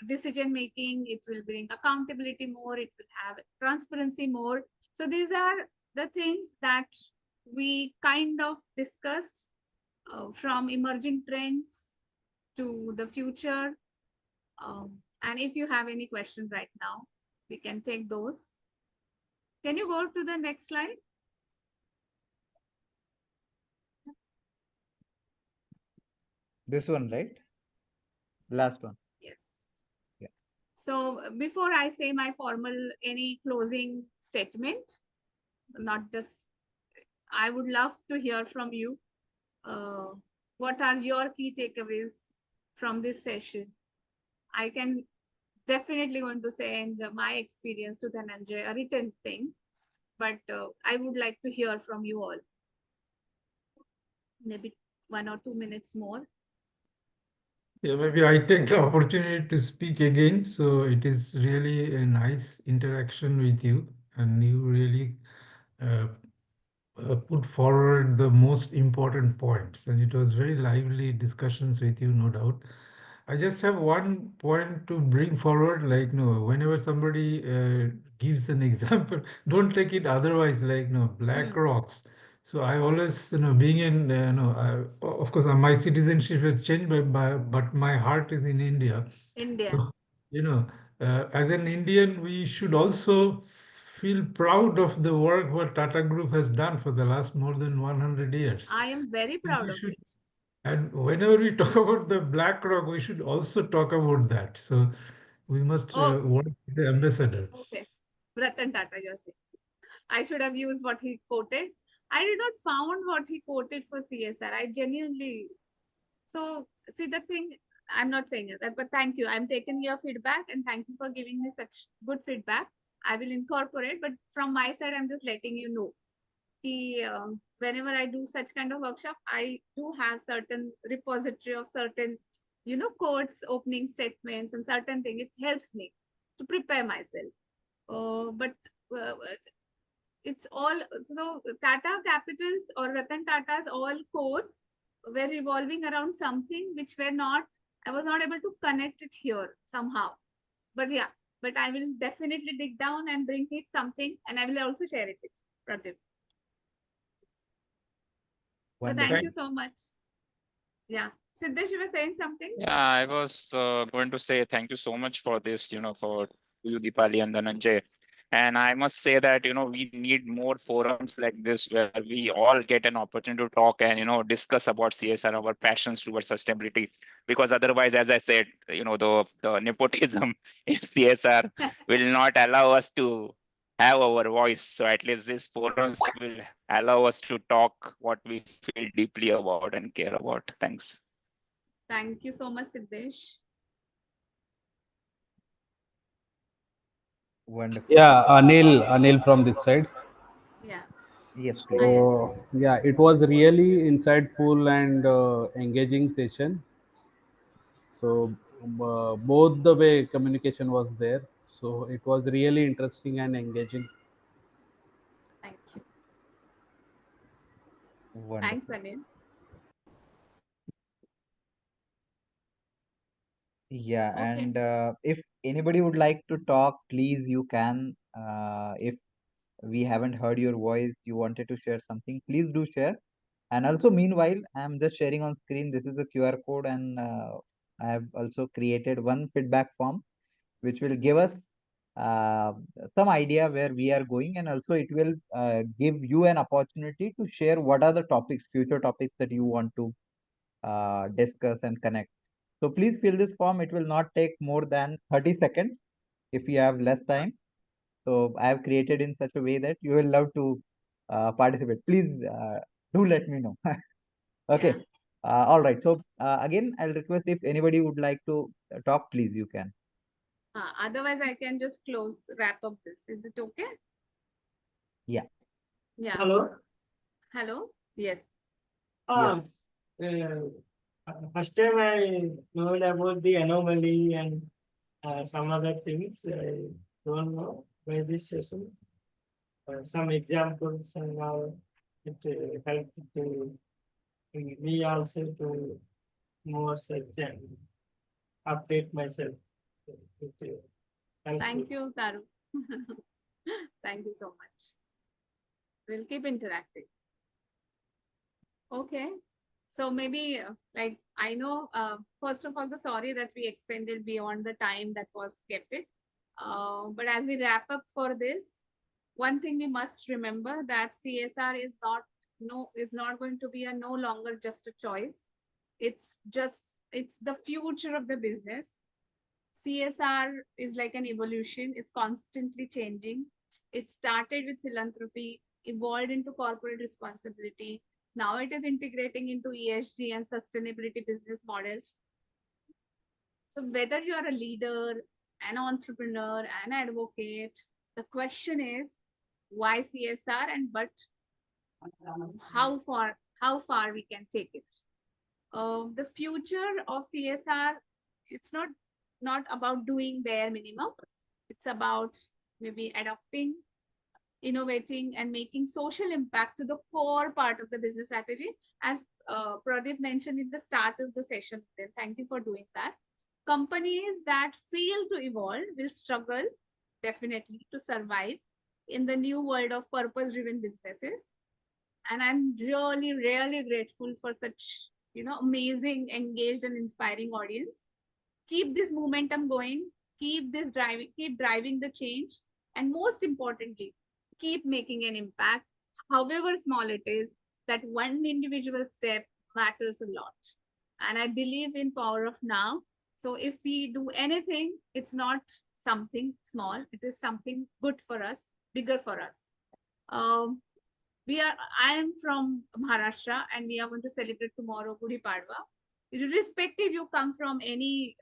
Speaker 2: decision making, it will bring accountability more, it will have transparency more. So these are the things that we kind of discussed, from emerging trends to the future. And if you have any questions right now, we can take those. Can you go to the next slide?
Speaker 1: This one, right? Last one.
Speaker 2: Yes.
Speaker 1: Yeah.
Speaker 2: So before I say my any closing statement, not just, I would love to hear from you. What are your key takeaways from this session? I can definitely going to say in my experience to Dhananjay, a written thing, but I would like to hear from you all. Maybe 1 or 2 minutes more.
Speaker 6: Yeah, maybe I take the opportunity to speak again. So it is really a nice interaction with you, and you really uh, put forward the most important points, and it was very lively discussions with you, no doubt. I just have one point to bring forward, like, no, whenever somebody gives an example, don't take it otherwise, like, no, black rocks. So I always, being in, of course, my citizenship has changed, but my heart is in India.
Speaker 2: India.
Speaker 6: So, as an Indian, we should also feel proud of the work what Tata Group has done for the last more than 100 years.
Speaker 2: I am very proud
Speaker 6: We
Speaker 2: of
Speaker 6: should,
Speaker 2: it.
Speaker 6: and whenever we talk about the Black Rock, we should also talk about that. So we must
Speaker 2: Oh,
Speaker 6: work as the ambassador.
Speaker 2: okay. Ratan Tata, you're saying. I should have used what he quoted. I did not found what he quoted for CSR. I genuinely. So see the thing. I'm not saying it, but thank you. I'm taking your feedback and thank you for giving me such good feedback. I will incorporate, but from my side, I'm just letting you know. Whenever I do such kind of workshop, I do have certain repository of certain, quotes, opening statements, and certain thing. It helps me to prepare myself. But uh, it's all so Tata Capitals or Ratan Tata's all quotes were revolving around something which were not. I was not able to connect it here somehow. But yeah, but I will definitely dig down and bring it something, and I will also share it with Pradeep. So thank
Speaker 1: Wonderful.
Speaker 2: you so much. Yeah. Siddesh, you were saying something?
Speaker 3: Yeah, I was going to say thank you so much for this, for you, Deepali and Dhananjay. And I must say that, we need more forums like this where we all get an opportunity to talk and, discuss about CSR, our passions towards sustainability. Because otherwise, as I said, the nepotism in CSR will not allow us to have our voice. So at least these forums will allow us to talk what we feel deeply about and care about. Thanks.
Speaker 2: Thank you so much, Siddesh.
Speaker 1: Wonderful.
Speaker 4: Yeah, Anil from this side.
Speaker 2: Yeah.
Speaker 1: Yes,
Speaker 2: Hi,
Speaker 1: please.
Speaker 2: Anil.
Speaker 4: So yeah, it was really insightful and engaging session. So both the way communication was there. So it was really interesting and engaging.
Speaker 2: Thank you. Thanks,
Speaker 1: Wonderful.
Speaker 2: Anil.
Speaker 1: Yeah,
Speaker 2: Okay.
Speaker 1: and if anybody would like to talk, please you can. If we haven't heard your voice, you wanted to share something, please do share. And also, meanwhile, I'm just sharing on screen. This is a QR code, and I have also created one feedback form, which will give us uh, some idea where we are going, and also it will give you an opportunity to share what are the topics, future topics that you want to discuss and connect. So please fill this form. It will not take more than 30 seconds if you have less time. So I have created in such a way that you will love to participate. Please do let me know. Okay.
Speaker 2: Yeah.
Speaker 1: All right. So again, I'll request if anybody would like to talk, please you can.
Speaker 2: Otherwise, I can just wrap up this. Is it okay?
Speaker 1: Yeah.
Speaker 2: Yeah.
Speaker 8: Hello.
Speaker 2: Hello? Yes.
Speaker 1: Yes.
Speaker 8: First time I know about the anomaly and some other things. I don't know by this session. Some examples and now it helped to me also to more search and update myself.
Speaker 2: Thank you, Taru. Thank you so much. We'll keep interacting. Okay. So maybe like I know, first of all, the sorry that we extended beyond the time that was kept it. But as we wrap up for this, one thing we must remember that CSR is not going to be a no longer just a choice. It's the future of the business. CSR is like an evolution, it's constantly changing. It started with philanthropy, evolved into corporate responsibility. Now it is integrating into ESG and sustainability business models. So, whether you are a leader, an entrepreneur, an advocate, the question is why CSR and but how far we can take it. The future of CSR, it's not about doing bare minimum. It's about maybe adopting, innovating, and making social impact to the core part of the business strategy. As Pradeep mentioned in the start of the session, then thank you for doing that. Companies that fail to evolve will struggle definitely to survive in the new world of purpose-driven businesses. And I'm really, really grateful for such, amazing, engaged and inspiring audience. Keep this momentum going, keep driving the change, and most importantly, keep making an impact, however small it is. That one individual step matters a lot. And I believe in power of now. So if we do anything, it's not something small, it is something good for us, bigger for us. um, I am from Maharashtra, and we are going to celebrate tomorrow Gudi Padwa. Irrespective you come from any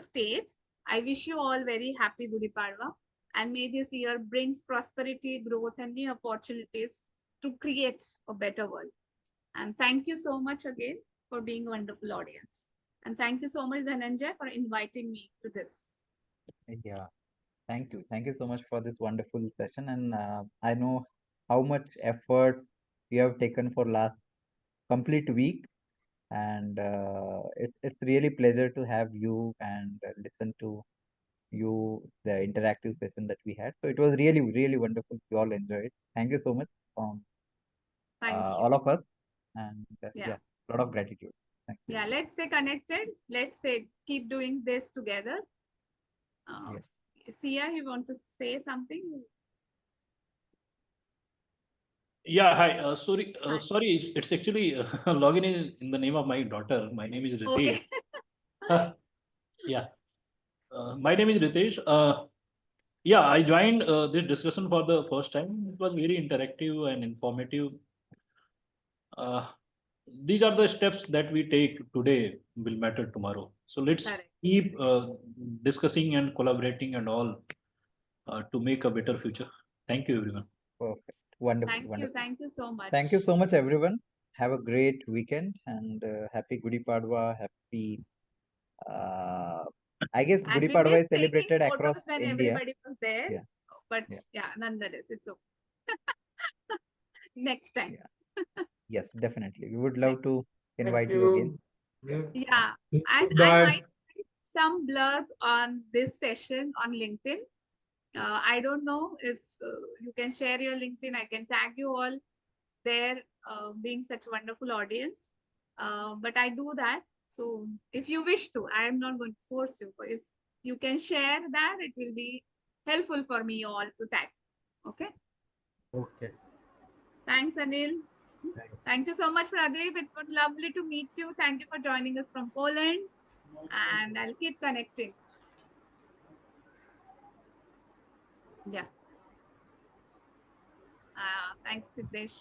Speaker 2: state, I wish you all very happy Gudi Padwa, and may this year brings prosperity, growth, and new opportunities to create a better world. And thank you so much again for being a wonderful audience. And thank you so much, Dhananjay, for inviting me to this.
Speaker 1: Yeah. Thank you. Thank you so much for this wonderful session. And I know how much effort you have taken for last complete week. And it's really pleasure to have you and listen to you, the interactive session that we had. So it was really, really wonderful. We all enjoyed. Thank you so much from
Speaker 2: Thank you.
Speaker 1: all of us. And
Speaker 2: Yeah.
Speaker 1: yeah, a lot of gratitude. Thank you.
Speaker 2: Yeah, let's stay connected. Let's say keep doing this together.
Speaker 1: Yes.
Speaker 2: Sia, you want to say something?
Speaker 7: Yeah, hi. Sorry,
Speaker 2: Hi.
Speaker 7: sorry. It's actually login in the name of my daughter. My name is Ritesh.
Speaker 2: Okay.
Speaker 7: Yeah, my name is Ritesh. Yeah, I joined this discussion for the first time. It was very interactive and informative. Uh, these are the steps that we take today will matter tomorrow. So let's
Speaker 2: Correct.
Speaker 7: keep discussing and collaborating and all to make a better future. Thank you, everyone.
Speaker 1: Perfect. Wonderful.
Speaker 2: Thank you.
Speaker 1: Wonderful.
Speaker 2: Thank you so much.
Speaker 1: Thank you so much, everyone. Have a great weekend and happy Gudi Padwa. Happy, uh, I guess
Speaker 2: And
Speaker 1: Gudi
Speaker 2: we
Speaker 1: Padwa is
Speaker 2: missed taking
Speaker 1: celebrated across
Speaker 2: photos when
Speaker 1: India.
Speaker 2: everybody was there.
Speaker 1: Yeah.
Speaker 2: But
Speaker 1: Yeah.
Speaker 2: yeah, nonetheless, it's okay. Next time.
Speaker 1: Yeah. Yes, definitely. We would love to
Speaker 6: Thank
Speaker 1: invite you again.
Speaker 6: you.
Speaker 2: Yeah. And I
Speaker 6: Bye.
Speaker 2: might write some blurb on this session on LinkedIn. I don't know if you can share your LinkedIn. I can tag you all there, being such a wonderful audience. But I do that. So if you wish to, I am not going to force you. But if you can share that, it will be helpful for me all to tag. Okay.
Speaker 4: Okay.
Speaker 2: Thanks, Anil.
Speaker 4: Thanks.
Speaker 2: Thank you so much, Pradeep. It's been lovely to meet you. Thank you for joining us from Poland. And I'll keep connecting. Yeah. Thanks, Siddesh.